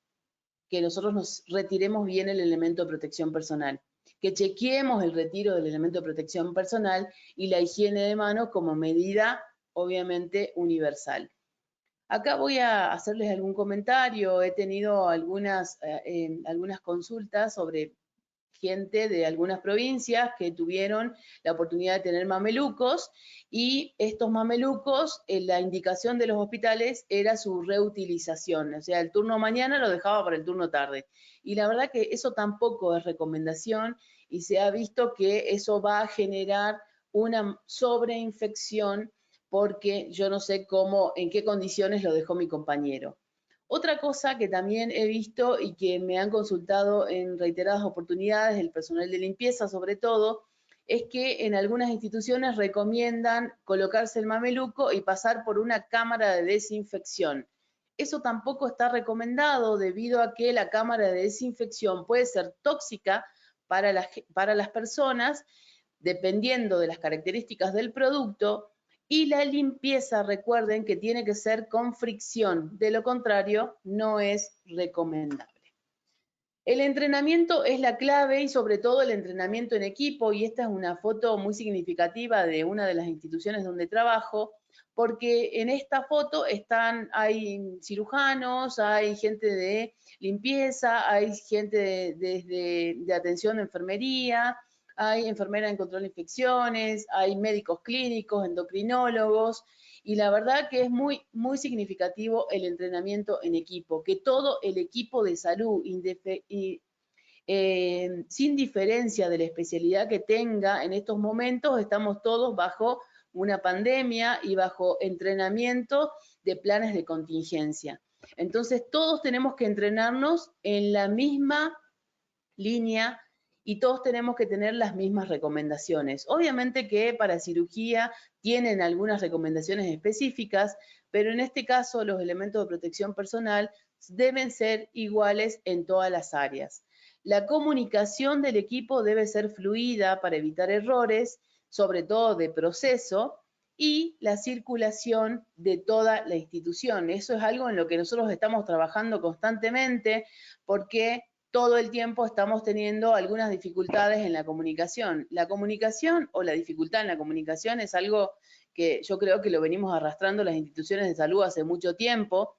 que nosotros nos retiremos bien el elemento de protección personal, que chequeemos el retiro del elemento de protección personal y la higiene de manos como medida, obviamente, universal. Acá voy a hacerles algún comentario. He tenido algunas consultas sobre gente de algunas provincias que tuvieron la oportunidad de tener mamelucos, y estos mamelucos, la indicación de los hospitales era su reutilización, o sea, el turno mañana lo dejaba para el turno tarde. Y la verdad que eso tampoco es recomendación y se ha visto que eso va a generar una sobreinfección, porque yo no sé en qué condiciones lo dejó mi compañero. Otra cosa que también he visto y que me han consultado en reiteradas oportunidades, el personal de limpieza sobre todo, es que en algunas instituciones recomiendan colocarse el mameluco y pasar por una cámara de desinfección. Eso tampoco está recomendado, debido a que la cámara de desinfección puede ser tóxica para las personas, dependiendo de las características del producto. Y la limpieza, recuerden que tiene que ser con fricción, de lo contrario no es recomendable. El entrenamiento es la clave, y sobre todo el entrenamiento en equipo, y esta es una foto muy significativa de una de las instituciones donde trabajo, porque en esta foto hay cirujanos, hay gente de limpieza, hay gente de atención de enfermería, hay enfermeras en control de infecciones, hay médicos clínicos, endocrinólogos, y la verdad que es muy, muy significativo el entrenamiento en equipo, que todo el equipo de salud, sin diferencia de la especialidad que tenga en estos momentos, estamos todos bajo una pandemia y bajo entrenamiento de planes de contingencia. Entonces, todos tenemos que entrenarnos en la misma línea y todos tenemos que tener las mismas recomendaciones. Obviamente que para cirugía tienen algunas recomendaciones específicas, pero en este caso los elementos de protección personal deben ser iguales en todas las áreas. La comunicación del equipo debe ser fluida para evitar errores, sobre todo de proceso, y la circulación de toda la institución. Eso es algo en lo que nosotros estamos trabajando constantemente porque todo el tiempo estamos teniendo algunas dificultades en la comunicación. La comunicación o la dificultad en la comunicación es algo que yo creo que lo venimos arrastrando las instituciones de salud hace mucho tiempo,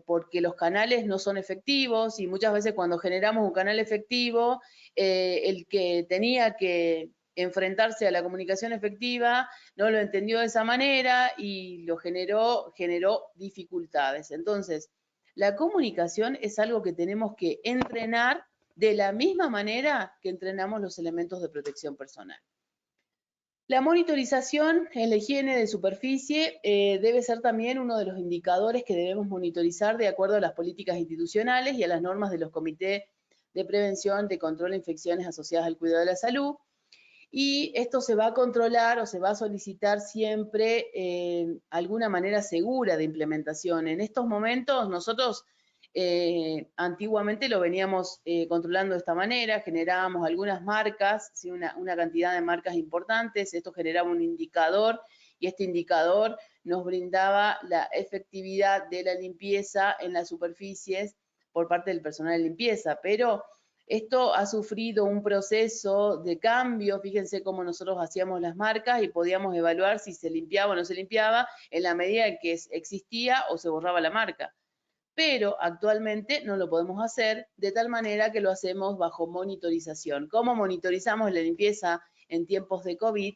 porque los canales no son efectivos y muchas veces cuando generamos un canal efectivo, el que tenía que enfrentarse a la comunicación efectiva no lo entendió de esa manera y lo generó dificultades. Entonces, la comunicación es algo que tenemos que entrenar de la misma manera que entrenamos los elementos de protección personal. La monitorización en la higiene de superficie debe ser también uno de los indicadores que debemos monitorizar de acuerdo a las políticas institucionales y a las normas de los comités de prevención de control de infecciones asociadas al cuidado de la salud. Y esto se va a controlar o se va a solicitar siempre alguna manera segura de implementación. En estos momentos nosotros antiguamente lo veníamos controlando de esta manera, generábamos algunas marcas, ¿sí? una cantidad de marcas importantes, esto generaba un indicador y este indicador nos brindaba la efectividad de la limpieza en las superficies por parte del personal de limpieza, pero esto ha sufrido un proceso de cambio, fíjense cómo nosotros hacíamos las marcas y podíamos evaluar si se limpiaba o no se limpiaba en la medida en que existía o se borraba la marca. Pero actualmente no lo podemos hacer de tal manera que lo hacemos bajo monitorización. ¿Cómo monitorizamos la limpieza en tiempos de COVID?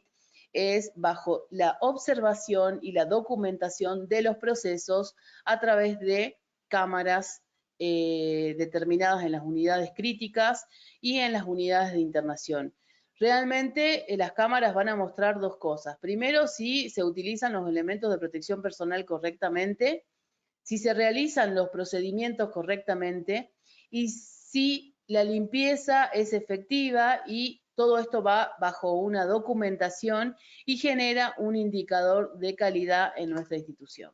Es bajo la observación y la documentación de los procesos a través de cámaras determinadas en las unidades críticas y en las unidades de internación. Realmente las cámaras van a mostrar dos cosas. Primero, si se utilizan los elementos de protección personal correctamente, si se realizan los procedimientos correctamente y si la limpieza es efectiva y todo esto va bajo una documentación y genera un indicador de calidad en nuestra institución.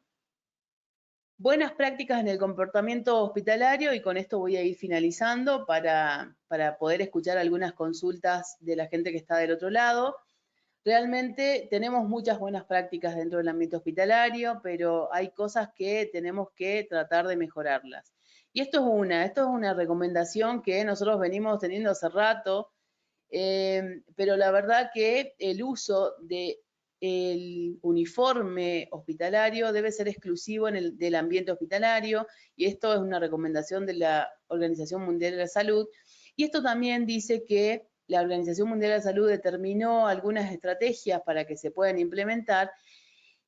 Buenas prácticas en el comportamiento hospitalario, y con esto voy a ir finalizando para poder escuchar algunas consultas de la gente que está del otro lado. Realmente tenemos muchas buenas prácticas dentro del ámbito hospitalario, pero hay cosas que tenemos que tratar de mejorarlas. Y esto es una recomendación que nosotros venimos teniendo hace rato, pero la verdad que el uso del uniforme hospitalario debe ser exclusivo del ambiente hospitalario, y esto es una recomendación de la Organización Mundial de la Salud. Y esto también dice que la Organización Mundial de la Salud determinó algunas estrategias para que se puedan implementar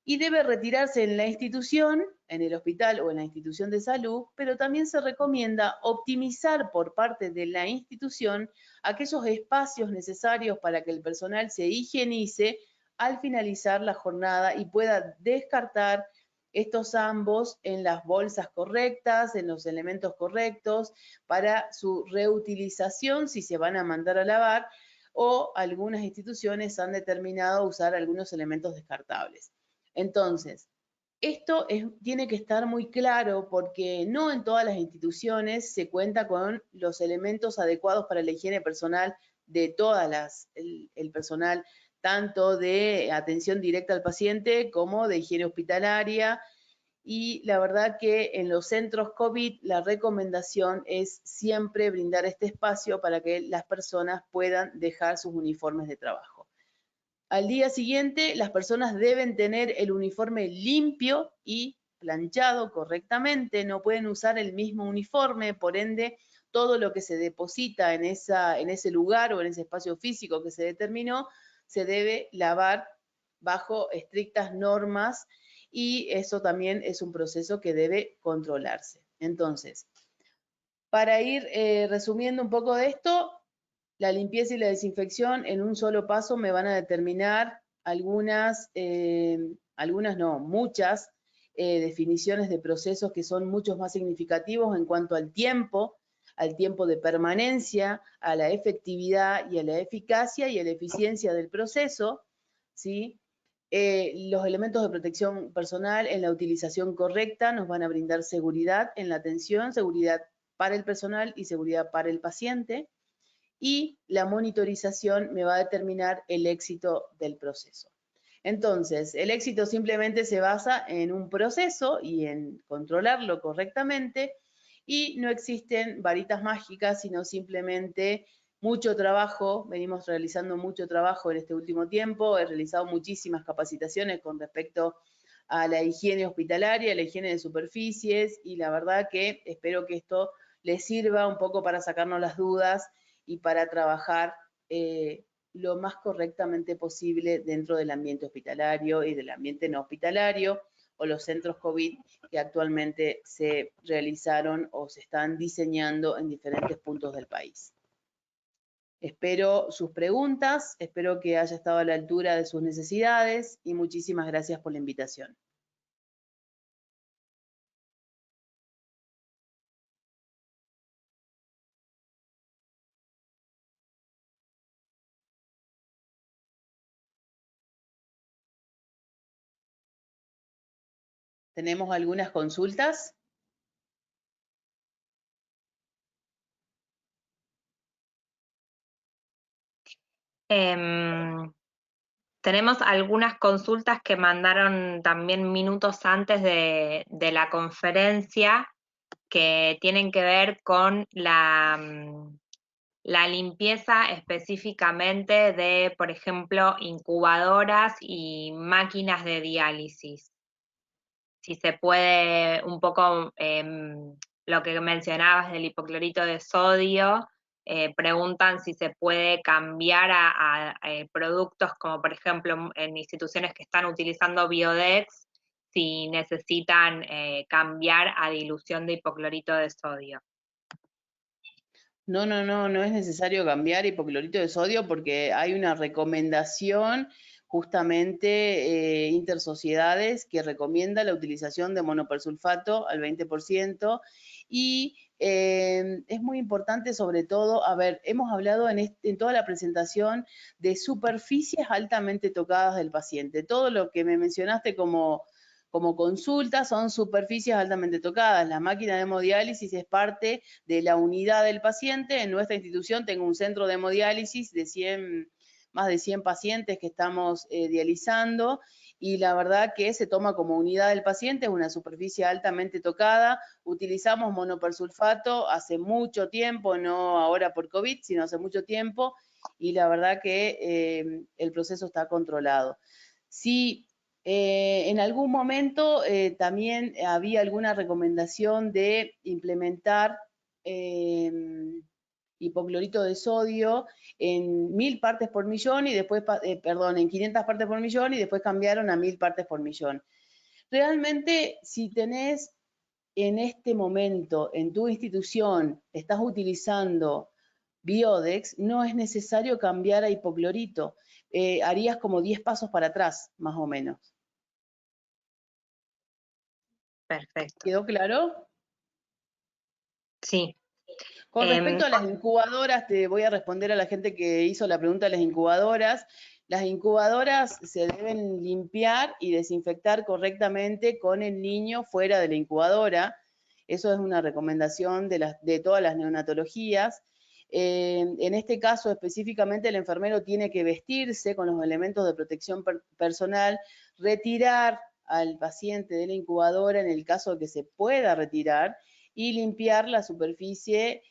y debe retirarse en la institución, en el hospital o en la institución de salud, pero también se recomienda optimizar por parte de la institución aquellos espacios necesarios para que el personal se higienice al finalizar la jornada y pueda descartar estos ambos en las bolsas correctas, en los elementos correctos, para su reutilización si se van a mandar a lavar, o algunas instituciones han determinado usar algunos elementos descartables. Entonces, esto tiene que estar muy claro porque no en todas las instituciones se cuenta con los elementos adecuados para la higiene personal de todas el personal, tanto de atención directa al paciente como de higiene hospitalaria. Y la verdad que en los centros COVID la recomendación es siempre brindar este espacio para que las personas puedan dejar sus uniformes de trabajo. Al día siguiente, las personas deben tener el uniforme limpio y planchado correctamente, no pueden usar el mismo uniforme, por ende, todo lo que se deposita en ese lugar o en ese espacio físico que se determinó, se debe lavar bajo estrictas normas y eso también es un proceso que debe controlarse. Entonces, para ir resumiendo un poco de esto, la limpieza y la desinfección en un solo paso me van a determinar muchas definiciones de procesos que son mucho más significativos en cuanto al tiempo de permanencia, a la efectividad y a la eficacia y a la eficiencia del proceso, ¿sí? Los elementos de protección personal en la utilización correcta nos van a brindar seguridad en la atención, seguridad para el personal y seguridad para el paciente. Y la monitorización me va a determinar el éxito del proceso. Entonces, el éxito simplemente se basa en un proceso y en controlarlo correctamente y no existen varitas mágicas, sino simplemente mucho trabajo. Venimos realizando mucho trabajo en este último tiempo, he realizado muchísimas capacitaciones con respecto a la higiene hospitalaria, a la higiene de superficies y la verdad que espero que esto les sirva un poco para sacarnos las dudas y para trabajar lo más correctamente posible dentro del ambiente hospitalario y del ambiente no hospitalario o los centros COVID que actualmente se realizaron o se están diseñando en diferentes puntos del país. Espero sus preguntas, espero que haya estado a la altura de sus necesidades y muchísimas gracias por la invitación. ¿Tenemos algunas consultas? Tenemos algunas consultas que mandaron también minutos antes de la conferencia que tienen que ver con la limpieza específicamente de, por ejemplo, incubadoras y máquinas de diálisis. Si se puede un poco lo que mencionabas del hipoclorito de sodio, preguntan si se puede cambiar a productos como por ejemplo en instituciones que están utilizando Biodex, si necesitan cambiar a dilución de hipoclorito de sodio. No es necesario cambiar hipoclorito de sodio porque hay una recomendación justamente intersociedades que recomienda la utilización de monopersulfato al 20% y es muy importante sobre todo, hemos hablado en toda la presentación de superficies altamente tocadas del paciente. Todo lo que me mencionaste como consulta son superficies altamente tocadas. La máquina de hemodiálisis es parte de la unidad del paciente. En nuestra institución tengo un centro de hemodiálisis de más de 100 pacientes que estamos dializando y la verdad que se toma como unidad del paciente, es una superficie altamente tocada. Utilizamos monopersulfato hace mucho tiempo, no ahora por COVID, sino hace mucho tiempo y la verdad que el proceso está controlado. Sí, en algún momento también había alguna recomendación de implementar hipoclorito de sodio en 1000 partes por millón y después, en 500 partes por millón y después cambiaron a 1000 partes por millón. Realmente, si tenés en este momento en tu institución, estás utilizando Biodex, no es necesario cambiar a hipoclorito. Harías como 10 pasos para atrás, más o menos. Perfecto. ¿Quedó claro? Sí. Con respecto a las incubadoras, te voy a responder a la gente que hizo la pregunta de las incubadoras. Las incubadoras se deben limpiar y desinfectar correctamente con el niño fuera de la incubadora. Eso es una recomendación de todas las neonatologías. En este caso específicamente el enfermero tiene que vestirse con los elementos de protección personal, retirar al paciente de la incubadora en el caso de que se pueda retirar y limpiar la superficie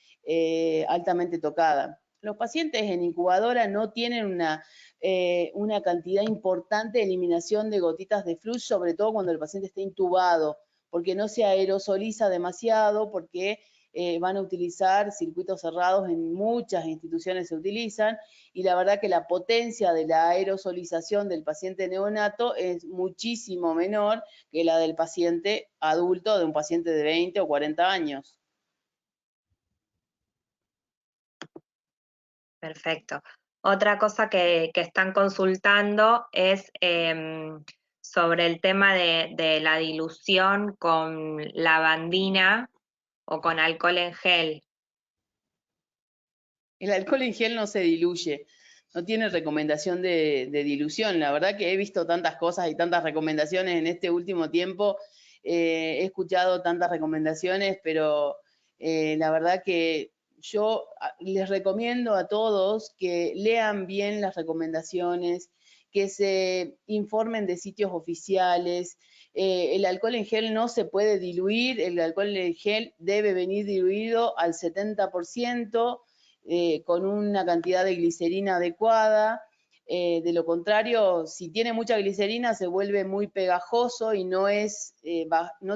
altamente tocada. Los pacientes en incubadora no tienen una cantidad importante de eliminación de gotitas de flujo, sobre todo cuando el paciente está intubado, porque no se aerosoliza demasiado, porque van a utilizar circuitos cerrados, en muchas instituciones se utilizan, y la verdad que la potencia de la aerosolización del paciente neonato es muchísimo menor que la del paciente adulto, de un paciente de 20 o 40 años. Perfecto. Otra cosa que están consultando es sobre el tema de la dilución con lavandina o con alcohol en gel. El alcohol en gel no se diluye, no tiene recomendación de dilución. La verdad que he visto tantas cosas y tantas recomendaciones en este último tiempo, he escuchado tantas recomendaciones, pero la verdad que yo les recomiendo a todos que lean bien las recomendaciones, que se informen de sitios oficiales. El alcohol en gel no se puede diluir, el alcohol en gel debe venir diluido al 70%, con una cantidad de glicerina adecuada. De lo contrario, si tiene mucha glicerina se vuelve muy pegajoso y no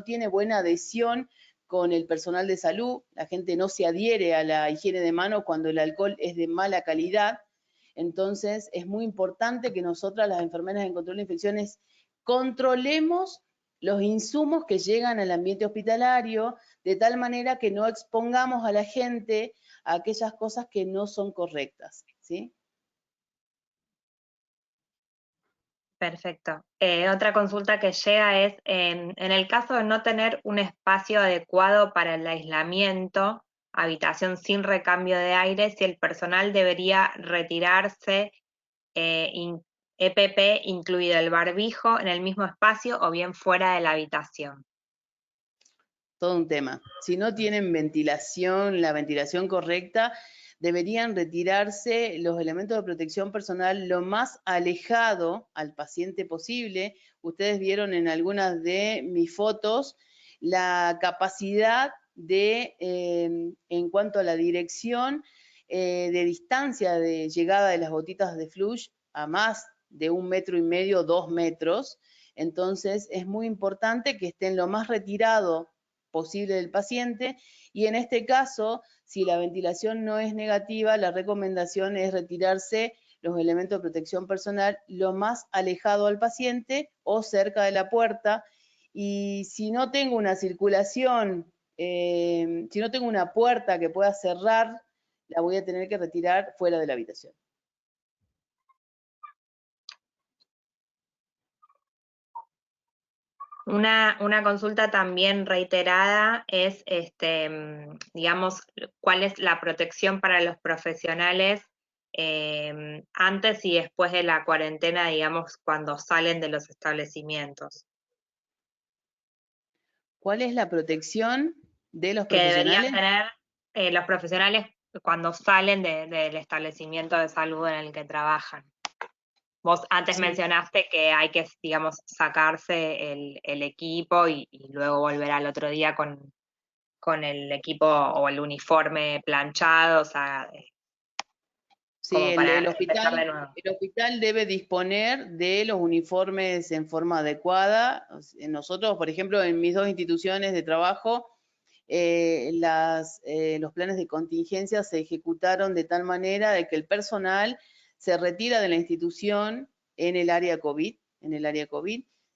tiene buena adhesión con el personal de salud. La gente no se adhiere a la higiene de manos cuando el alcohol es de mala calidad. Entonces, es muy importante que nosotras, las enfermeras en control de infecciones, controlemos los insumos que llegan al ambiente hospitalario, de tal manera que no expongamos a la gente a aquellas cosas que no son correctas, ¿sí? Perfecto. Otra consulta que llega es, en el caso de no tener un espacio adecuado para el aislamiento, habitación sin recambio de aire, si el personal debería retirarse, EPP, incluido el barbijo, en el mismo espacio o bien fuera de la habitación. Todo un tema. Si no tienen ventilación, la ventilación correcta, deberían retirarse los elementos de protección personal lo más alejado al paciente posible. Ustedes vieron en algunas de mis fotos la capacidad de, en cuanto a la dirección, de distancia de llegada de las gotitas de flush a más de 1,5 metros, 2 metros. Entonces, es muy importante que estén lo más retirado posible del paciente, y en este caso, si la ventilación no es negativa, la recomendación es retirarse los elementos de protección personal lo más alejado al paciente o cerca de la puerta. Y si no tengo una circulación, si no tengo una puerta que pueda cerrar, la voy a tener que retirar fuera de la habitación. Una consulta también reiterada es, digamos, cuál es la protección para los profesionales antes y después de la cuarentena, digamos, cuando salen de los establecimientos. ¿Cuál es la protección de los Que deberían profesionales? tener los profesionales cuando salen del establecimiento de salud en el que trabajan. Vos antes Sí. mencionaste que hay que, digamos, sacarse el equipo y luego volver al otro día con el equipo o el uniforme planchado, o sea, Sí, como el, para el empezar de hospital, nuevo. el hospital debe disponer de los uniformes en forma adecuada. Nosotros, por ejemplo, en mis 2 instituciones de trabajo, los planes de contingencia se ejecutaron de tal manera de que el personal se retira de la institución en el área COVID,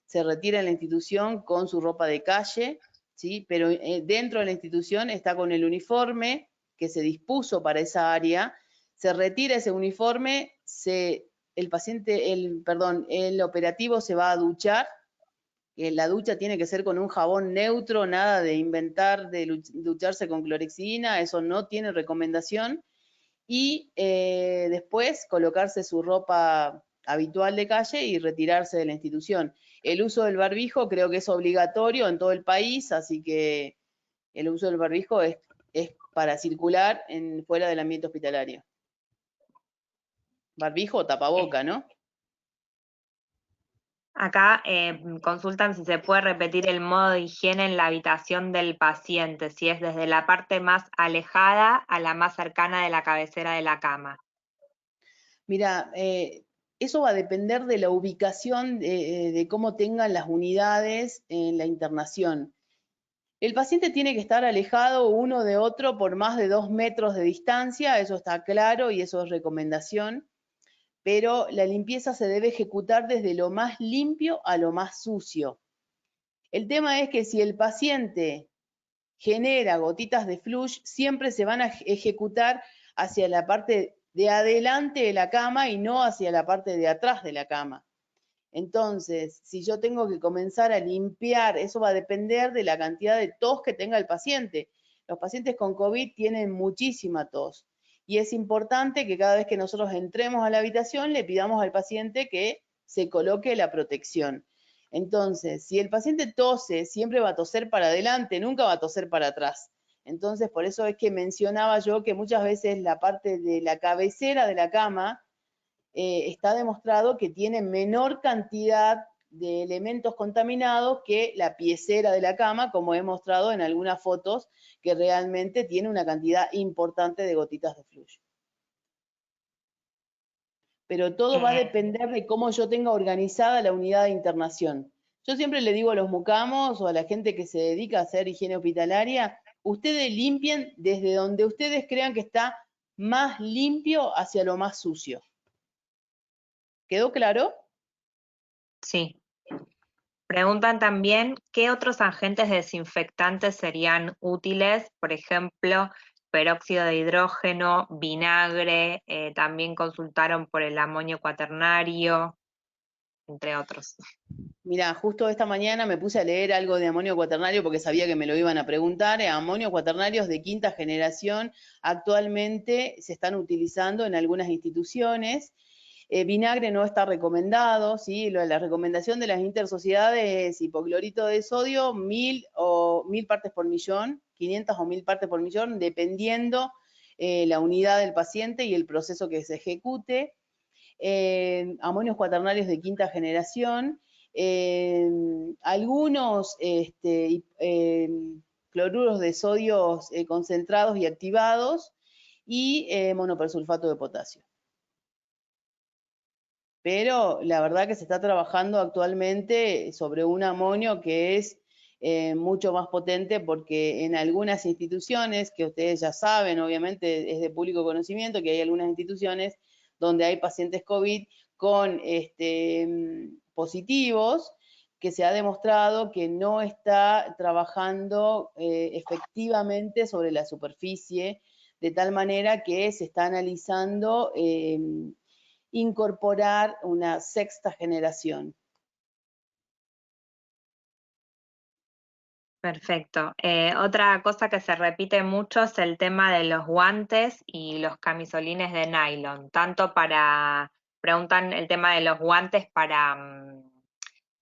se retira de la institución con su ropa de calle, ¿sí? Pero dentro de la institución está con el uniforme que se dispuso para esa área. Se retira ese uniforme, el operativo se va a duchar. La ducha tiene que ser con un jabón neutro, nada de inventar de ducharse con clorexidina, eso no tiene recomendación. Y después colocarse su ropa habitual de calle y retirarse de la institución. El uso del barbijo creo que es obligatorio en todo el país, así que el uso del barbijo es para circular fuera del ambiente hospitalario. Barbijo o tapaboca, ¿no? Acá consultan si se puede repetir el modo de higiene en la habitación del paciente, si es desde la parte más alejada a la más cercana de la cabecera de la cama. Mira, eso va a depender de la ubicación de cómo tengan las unidades en la internación. El paciente tiene que estar alejado uno de otro por más de 2 metros de distancia, eso está claro y eso es recomendación, pero la limpieza se debe ejecutar desde lo más limpio a lo más sucio. El tema es que si el paciente genera gotitas de flush, siempre se van a ejecutar hacia la parte de adelante de la cama y no hacia la parte de atrás de la cama. Entonces, si yo tengo que comenzar a limpiar, eso va a depender de la cantidad de tos que tenga el paciente. Los pacientes con COVID tienen muchísima tos y es importante que cada vez que nosotros entremos a la habitación le pidamos al paciente que se coloque la protección. Entonces, si el paciente tose, siempre va a toser para adelante, nunca va a toser para atrás. Entonces, por eso es que mencionaba yo que muchas veces la parte de la cabecera de la cama está demostrado que tiene menor cantidad de elementos contaminados que la piecera de la cama, como he mostrado en algunas fotos, que realmente tiene una cantidad importante de gotitas de flujo. Pero todo va a depender de cómo yo tenga organizada la unidad de internación. Yo siempre le digo a los mucamos o a la gente que se dedica a hacer higiene hospitalaria, ustedes limpien desde donde ustedes crean que está más limpio hacia lo más sucio. ¿Quedó claro? Sí. Preguntan también qué otros agentes desinfectantes serían útiles, por ejemplo, peróxido de hidrógeno, vinagre, también consultaron por el amonio cuaternario, entre otros. Mira, justo esta mañana me puse a leer algo de amonio cuaternario porque sabía que me lo iban a preguntar. Amonio cuaternarios de quinta generación actualmente se están utilizando en algunas instituciones. Vinagre no está recomendado, ¿sí? La recomendación de las intersociedades es hipoclorito de sodio, 1000 o 1000 partes por millón, 500 o 1000 partes por millón, dependiendo la unidad del paciente y el proceso que se ejecute. Amonios cuaternarios de quinta generación, algunos cloruros de sodio concentrados y activados y monopersulfato de potasio. Pero la verdad que se está trabajando actualmente sobre un amonio que es mucho más potente porque en algunas instituciones, que ustedes ya saben, obviamente es de público conocimiento, que hay algunas instituciones donde hay pacientes COVID con positivos, que se ha demostrado que no está trabajando efectivamente sobre la superficie, de tal manera que se está analizando incorporar una sexta generación. Perfecto. Otra cosa que se repite mucho es el tema de los guantes y los camisolines de nylon. Preguntan el tema de los guantes para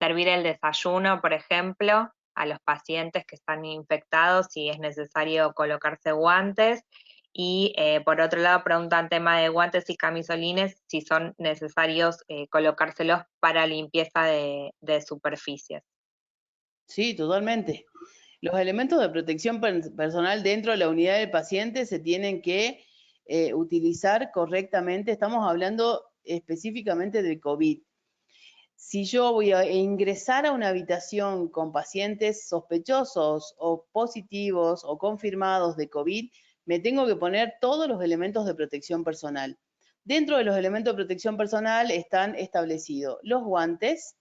servir el desayuno, por ejemplo, a los pacientes que están infectados, si es necesario colocarse guantes. Y por otro lado, preguntan tema de guantes y camisolines, si son necesarios colocárselos para limpieza de superficies. Sí, totalmente. Los elementos de protección personal dentro de la unidad del paciente se tienen que utilizar correctamente. Estamos hablando específicamente de COVID. Si yo voy a ingresar a una habitación con pacientes sospechosos o positivos o confirmados de COVID, me tengo que poner todos los elementos de protección personal. Dentro de los elementos de protección personal están establecidos los guantes.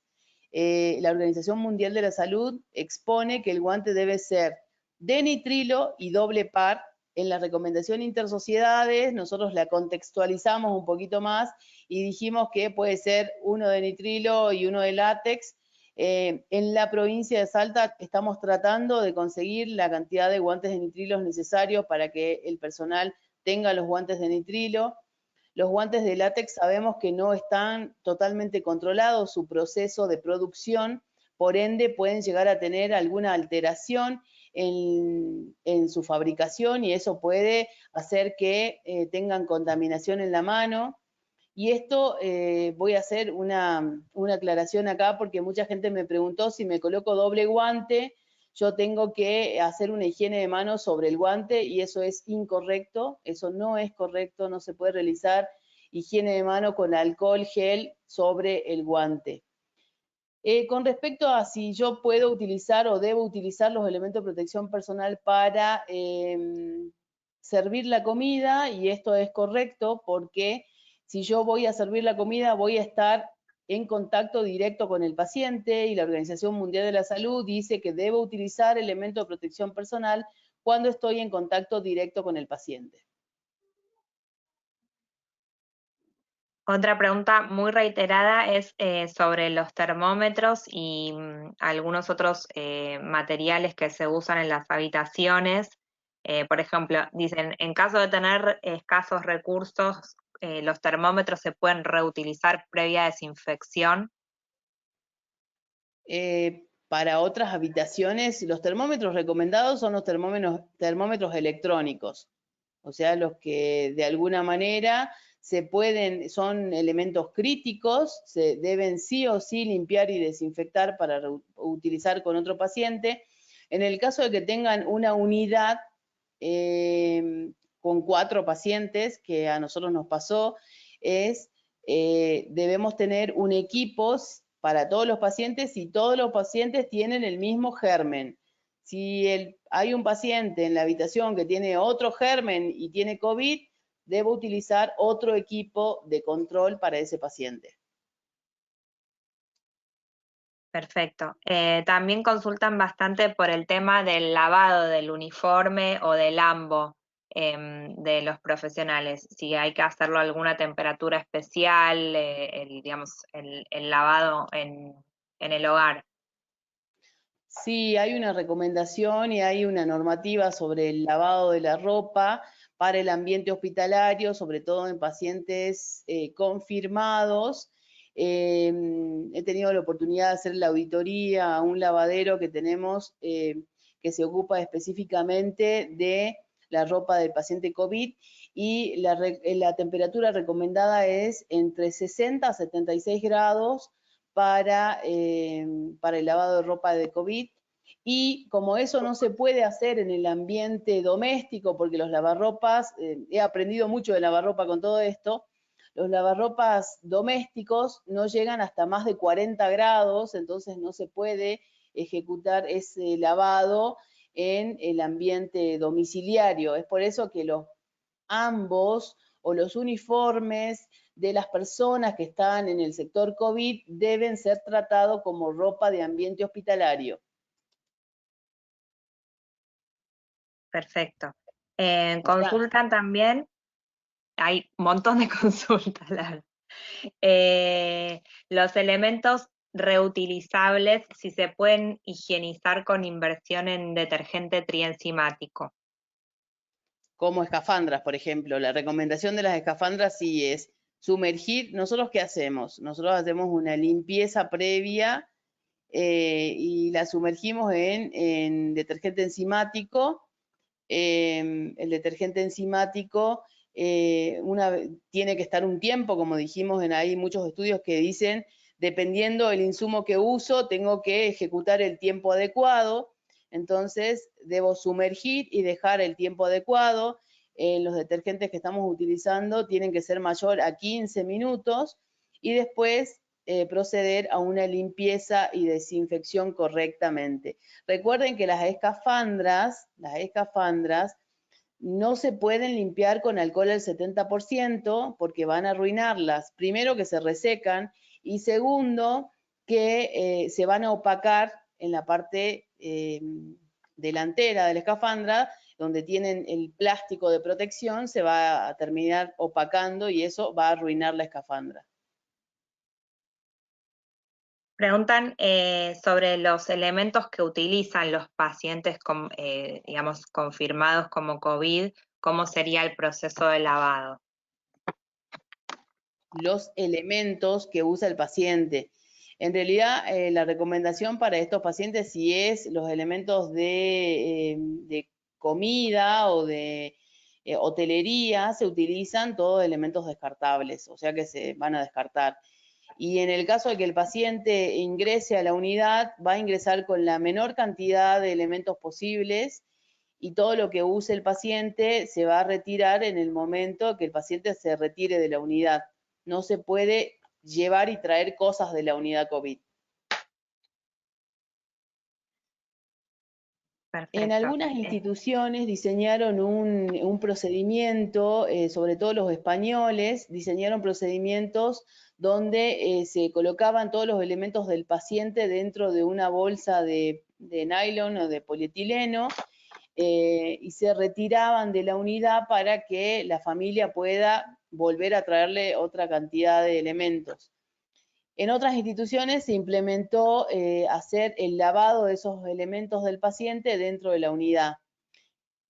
La Organización Mundial de la Salud expone que el guante debe ser de nitrilo y doble par. En la recomendación intersociedades nosotros la contextualizamos un poquito más y dijimos que puede ser uno de nitrilo y uno de látex. En la provincia de Salta estamos tratando de conseguir la cantidad de guantes de nitrilo necesarios para que el personal tenga los guantes de nitrilo. Los guantes de látex sabemos que no están totalmente controlados su proceso de producción, por ende pueden llegar a tener alguna alteración en su fabricación y eso puede hacer que tengan contaminación en la mano. Y esto voy a hacer una aclaración acá porque mucha gente me preguntó si me coloco doble guante, yo tengo que hacer una higiene de manos sobre el guante y eso es incorrecto, eso no es correcto, no se puede realizar higiene de mano con alcohol gel sobre el guante. Con respecto a si yo puedo utilizar o debo utilizar los elementos de protección personal para servir la comida, y esto es correcto porque si yo voy a servir la comida voy a estar en contacto directo con el paciente y la Organización Mundial de la Salud dice que debo utilizar elementos de protección personal cuando estoy en contacto directo con el paciente. Otra pregunta muy reiterada es sobre los termómetros y algunos otros materiales que se usan en las habitaciones. Por ejemplo, dicen, en caso de tener escasos recursos, los termómetros se pueden reutilizar previa desinfección. Para otras habitaciones, los termómetros recomendados son los termómetros electrónicos, o sea, los que de alguna manera son elementos críticos, se deben sí o sí limpiar y desinfectar para utilizar con otro paciente. En el caso de que tengan una unidad con 4 pacientes, que a nosotros nos pasó, debemos tener un equipo para todos los pacientes y todos los pacientes tienen el mismo germen. Si hay un paciente en la habitación que tiene otro germen y tiene COVID, debo utilizar otro equipo de control para ese paciente. Perfecto. También consultan bastante por el tema del lavado del uniforme o del ambo de los profesionales, si hay que hacerlo a alguna temperatura especial, digamos, el lavado en el hogar. Sí, hay una recomendación y hay una normativa sobre el lavado de la ropa para el ambiente hospitalario, sobre todo en pacientes confirmados. He tenido la oportunidad de hacer la auditoría a un lavadero que tenemos que se ocupa específicamente de la ropa del paciente COVID y la temperatura recomendada es entre 60 a 76 grados para el lavado de ropa de COVID. Y como eso no se puede hacer en el ambiente doméstico, porque los lavarropas, he aprendido mucho de lavarropa con todo esto, los lavarropas domésticos no llegan hasta más de 40 grados, entonces no se puede ejecutar ese lavado en el ambiente domiciliario. Es por eso que ambos o los uniformes de las personas que están en el sector COVID deben ser tratados como ropa de ambiente hospitalario. Perfecto. Consultan también, hay un montón de consultas, los elementos reutilizables, si se pueden higienizar con inversión en detergente trienzimático. Como escafandras, por ejemplo. La recomendación de las escafandras sí es sumergir. ¿Nosotros qué hacemos? Nosotros hacemos una limpieza previa y la sumergimos en detergente enzimático. El detergente enzimático tiene que estar un tiempo, como dijimos, hay muchos estudios que dicen, dependiendo del insumo que uso, tengo que ejecutar el tiempo adecuado. Entonces, debo sumergir y dejar el tiempo adecuado. Los detergentes que estamos utilizando tienen que ser mayor a 15 minutos y después proceder a una limpieza y desinfección correctamente. Recuerden que las escafandras no se pueden limpiar con alcohol al 70% porque van a arruinarlas. Primero, que se resecan y segundo, que se van a opacar en la parte delantera de la escafandra, donde tienen el plástico de protección, se va a terminar opacando y eso va a arruinar la escafandra. Preguntan sobre los elementos que utilizan los pacientes, digamos, confirmados como COVID, ¿cómo sería el proceso de lavado? Los elementos que usa el paciente. En realidad, la recomendación para estos pacientes, si es los elementos de comida o de hotelería, se utilizan todos elementos descartables, o sea que se van a descartar. Y en el caso de que el paciente ingrese a la unidad, va a ingresar con la menor cantidad de elementos posibles y todo lo que use el paciente se va a retirar en el momento que el paciente se retire de la unidad. No se puede llevar y traer cosas de la unidad COVID. Perfecto. En algunas instituciones diseñaron un procedimiento, sobre todo los españoles, diseñaron procedimientos donde se colocaban todos los elementos del paciente dentro de una bolsa de nylon o de polietileno y se retiraban de la unidad para que la familia pueda volver a traerle otra cantidad de elementos. En otras instituciones se implementó hacer el lavado de esos elementos del paciente dentro de la unidad.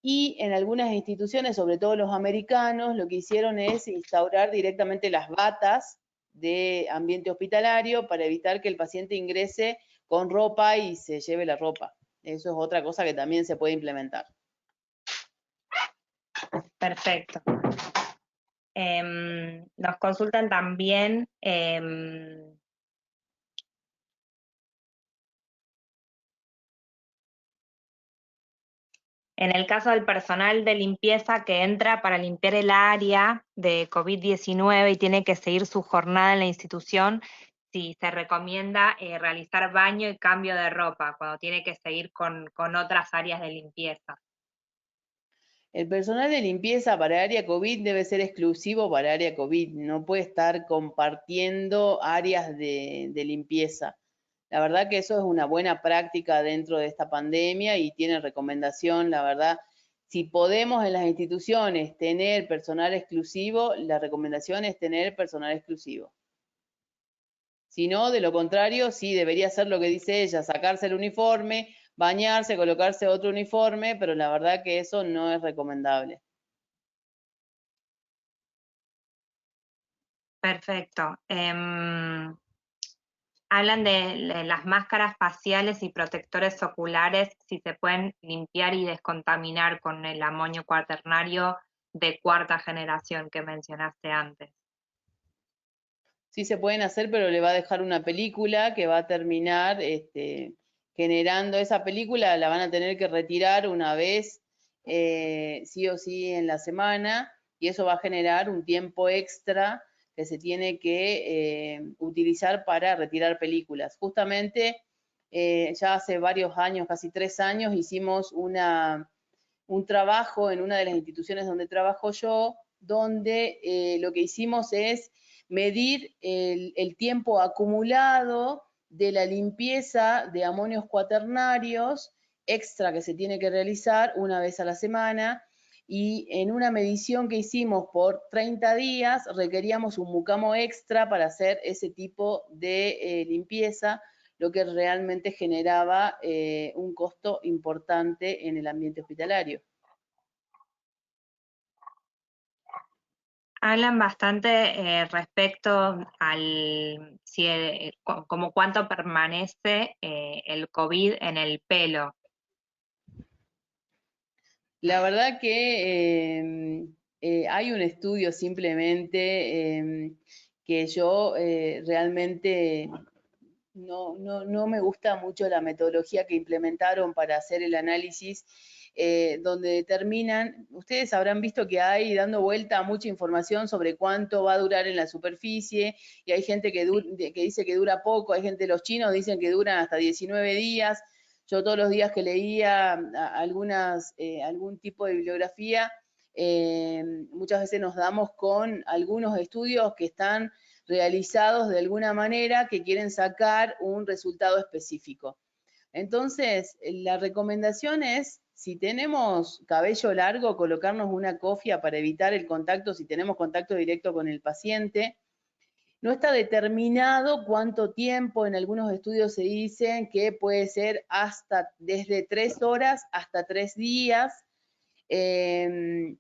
Y en algunas instituciones, sobre todo los americanos, lo que hicieron es instaurar directamente las batas de ambiente hospitalario para evitar que el paciente ingrese con ropa y se lleve la ropa. Eso es otra cosa que también se puede implementar. Perfecto. Nos consultan también en el caso del personal de limpieza que entra para limpiar el área de COVID-19 y tiene que seguir su jornada en la institución, si se recomienda realizar baño y cambio de ropa cuando tiene que seguir con otras áreas de limpieza. El personal de limpieza para área COVID debe ser exclusivo para área COVID, no puede estar compartiendo áreas de limpieza. La verdad que eso es una buena práctica dentro de esta pandemia y tiene recomendación, la verdad. Si podemos en las instituciones tener personal exclusivo, la recomendación es tener personal exclusivo. Si no, de lo contrario, sí debería ser lo que dice ella, sacarse el uniforme, bañarse, colocarse otro uniforme, pero la verdad que eso no es recomendable. Perfecto. Hablan de las máscaras faciales y protectores oculares, si se pueden limpiar y descontaminar con el amonio cuaternario de cuarta generación que mencionaste antes. Sí se pueden hacer, pero le va a dejar una película que va a terminar generando esa película, la van a tener que retirar una vez, sí o sí en la semana, y eso va a generar un tiempo extra que se tiene que utilizar para retirar películas. Justamente ya hace varios años, casi 3 años, hicimos un trabajo en una de las instituciones donde trabajo yo, donde lo que hicimos es medir el tiempo acumulado de la limpieza de amonios cuaternarios extra que se tiene que realizar una vez a la semana, y en una medición que hicimos por 30 días requeríamos un mucamo extra para hacer ese tipo de limpieza, lo que realmente generaba un costo importante en el ambiente hospitalario. Hablan bastante respecto al como cuánto permanece el COVID en el pelo. La verdad que hay un estudio simplemente que yo realmente no me gusta mucho la metodología que implementaron para hacer el análisis, donde determinan, ustedes habrán visto que hay dando vuelta mucha información sobre cuánto va a durar en la superficie, y hay gente que dice que dura poco, hay gente, los chinos dicen que duran hasta 19 días. Yo todos los días que leía algún tipo de bibliografía, muchas veces nos damos con algunos estudios que están realizados de alguna manera que quieren sacar un resultado específico. Entonces, la recomendación es, si tenemos cabello largo, colocarnos una cofia para evitar el contacto, si tenemos contacto directo con el paciente. No está determinado cuánto tiempo, en algunos estudios se dicen que puede ser hasta desde 3 horas hasta 3 días.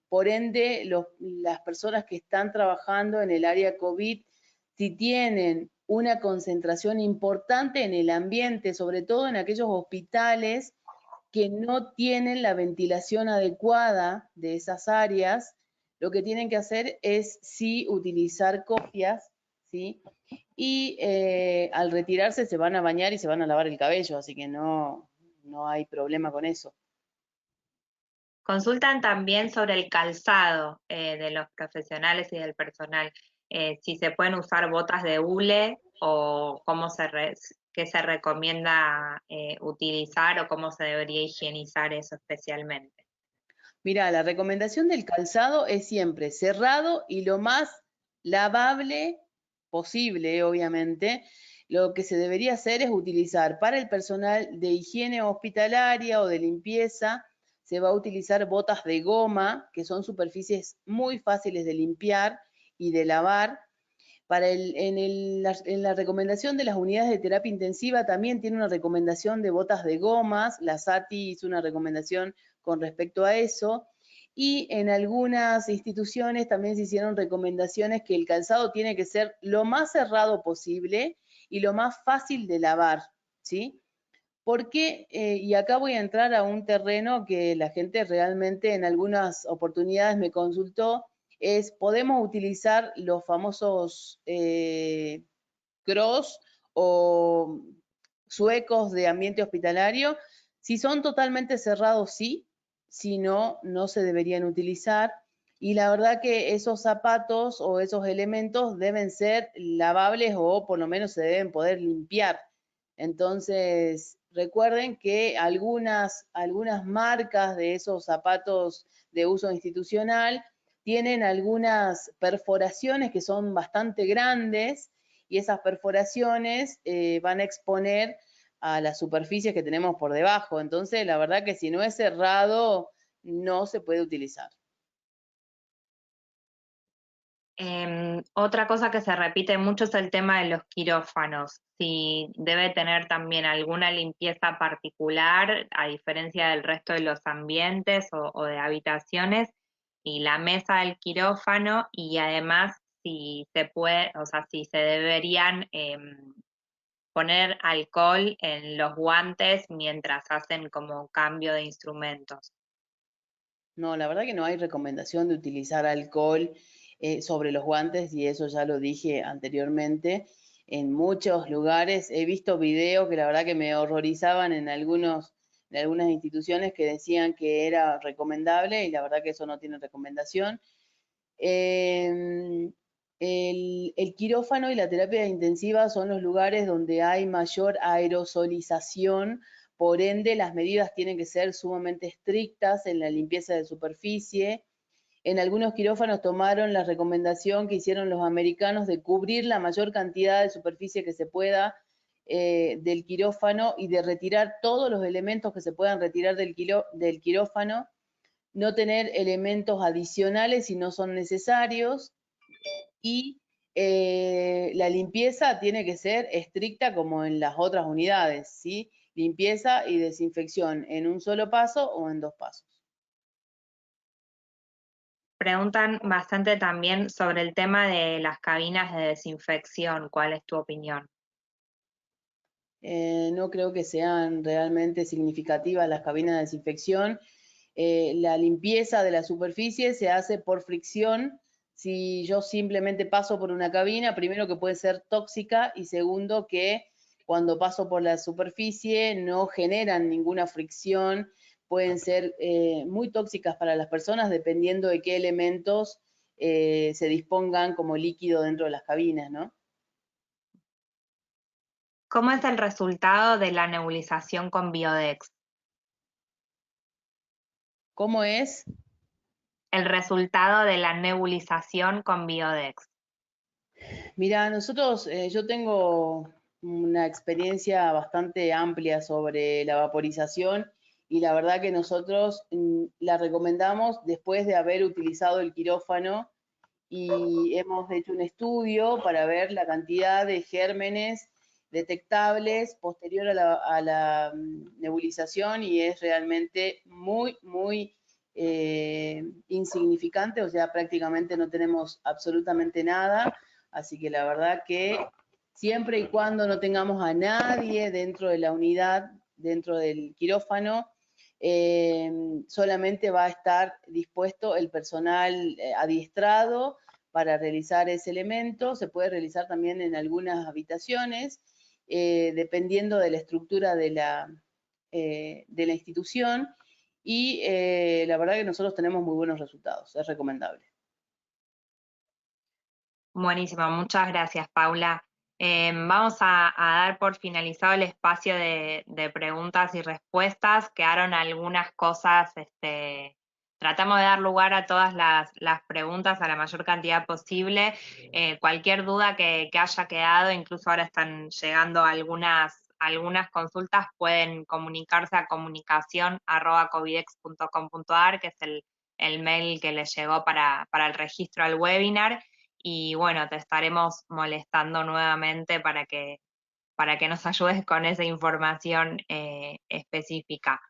Por ende, las personas que están trabajando en el área COVID, si tienen una concentración importante en el ambiente, sobre todo en aquellos hospitales que no tienen la ventilación adecuada de esas áreas, lo que tienen que hacer es sí utilizar cofias, ¿sí? Y al retirarse se van a bañar y se van a lavar el cabello, así que no hay problema con eso. Consultan también sobre el calzado de los profesionales y del personal, si se pueden usar botas de hule o cómo qué se recomienda utilizar o cómo se debería higienizar eso especialmente. Mira, la recomendación del calzado es siempre cerrado y lo más lavable posible, obviamente. Lo que se debería hacer es utilizar para el personal de higiene hospitalaria o de limpieza, se va a utilizar botas de goma, que son superficies muy fáciles de limpiar y de lavar. En la recomendación de las unidades de terapia intensiva también tiene una recomendación de botas de gomas, la SATI hizo una recomendación con respecto a eso, y en algunas instituciones también se hicieron recomendaciones que el calzado tiene que ser lo más cerrado posible y lo más fácil de lavar, ¿sí? Porque, y acá voy a entrar a un terreno que la gente realmente en algunas oportunidades me consultó, es podemos utilizar los famosos cross o suecos de ambiente hospitalario. Si son totalmente cerrados, sí, si no, no se deberían utilizar. Y la verdad que esos zapatos o esos elementos deben ser lavables o por lo menos se deben poder limpiar. Entonces, recuerden que algunas marcas de esos zapatos de uso institucional tienen algunas perforaciones que son bastante grandes y esas perforaciones van a exponer a las superficies que tenemos por debajo. Entonces, la verdad que si no es cerrado, no se puede utilizar. Otra cosa que se repite mucho es el tema de los quirófanos. Si debe tener también alguna limpieza particular, a diferencia del resto de los ambientes o de habitaciones, y la mesa del quirófano, y además si se puede, o sea, si se deberían poner alcohol en los guantes mientras hacen como cambio de instrumentos. No, la verdad que no hay recomendación de utilizar alcohol sobre los guantes y eso ya lo dije anteriormente. En muchos lugares he visto videos que la verdad que me horrorizaban en algunas instituciones que decían que era recomendable y la verdad que eso no tiene recomendación. El quirófano y la terapia intensiva son los lugares donde hay mayor aerosolización, por ende las medidas tienen que ser sumamente estrictas en la limpieza de superficie. En algunos quirófanos tomaron la recomendación que hicieron los americanos de cubrir la mayor cantidad de superficie que se pueda del quirófano y de retirar todos los elementos que se puedan retirar del quirófano, no tener elementos adicionales si no son necesarios y la limpieza tiene que ser estricta como en las otras unidades, ¿sí? Limpieza y desinfección en un solo paso o en 2 pasos. Preguntan bastante también sobre el tema de las cabinas de desinfección. ¿Cuál es tu opinión? No creo que sean realmente significativas las cabinas de desinfección. La limpieza de la superficie se hace por fricción. Si yo simplemente paso por una cabina, primero que puede ser tóxica y segundo que cuando paso por la superficie no generan ninguna fricción, pueden ser muy tóxicas para las personas dependiendo de qué elementos se dispongan como líquido dentro de las cabinas, ¿no? ¿Cómo es el resultado de la nebulización con Biodex? ¿Cómo es? El resultado de la nebulización con Biodex. Mira, nosotros, yo tengo una experiencia bastante amplia sobre la vaporización y la verdad que nosotros la recomendamos después de haber utilizado el quirófano y hemos hecho un estudio para ver la cantidad de gérmenes detectables posterior a la nebulización y es realmente muy insignificante, o sea, prácticamente no tenemos absolutamente nada. Así que la verdad que siempre y cuando no tengamos a nadie dentro de la unidad, dentro del quirófano, solamente va a estar dispuesto el personal adiestrado para realizar ese elemento. Se puede realizar también en algunas habitaciones, dependiendo de la estructura de la institución. Y la verdad que nosotros tenemos muy buenos resultados, es recomendable. Buenísimo, muchas gracias, Paula. Vamos a dar por finalizado el espacio de preguntas y respuestas. Quedaron algunas cosas, tratamos de dar lugar a todas las preguntas, a la mayor cantidad posible. Cualquier duda que haya quedado, incluso ahora están llegando algunas consultas, pueden comunicarse a comunicación@covidex.com.ar, que es el mail que les llegó para el registro al webinar. Y bueno, te estaremos molestando nuevamente para que nos ayudes con esa información específica.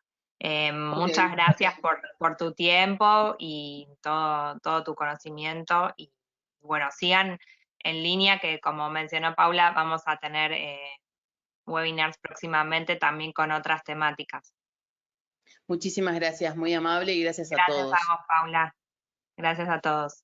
Muchas gracias por tu tiempo y todo tu conocimiento. Y bueno, sigan en línea, que como mencionó Paula, vamos a tener webinars próximamente también con otras temáticas. Muchísimas gracias, muy amable y gracias a Gracias todos. a vos, Paula. Gracias a todos.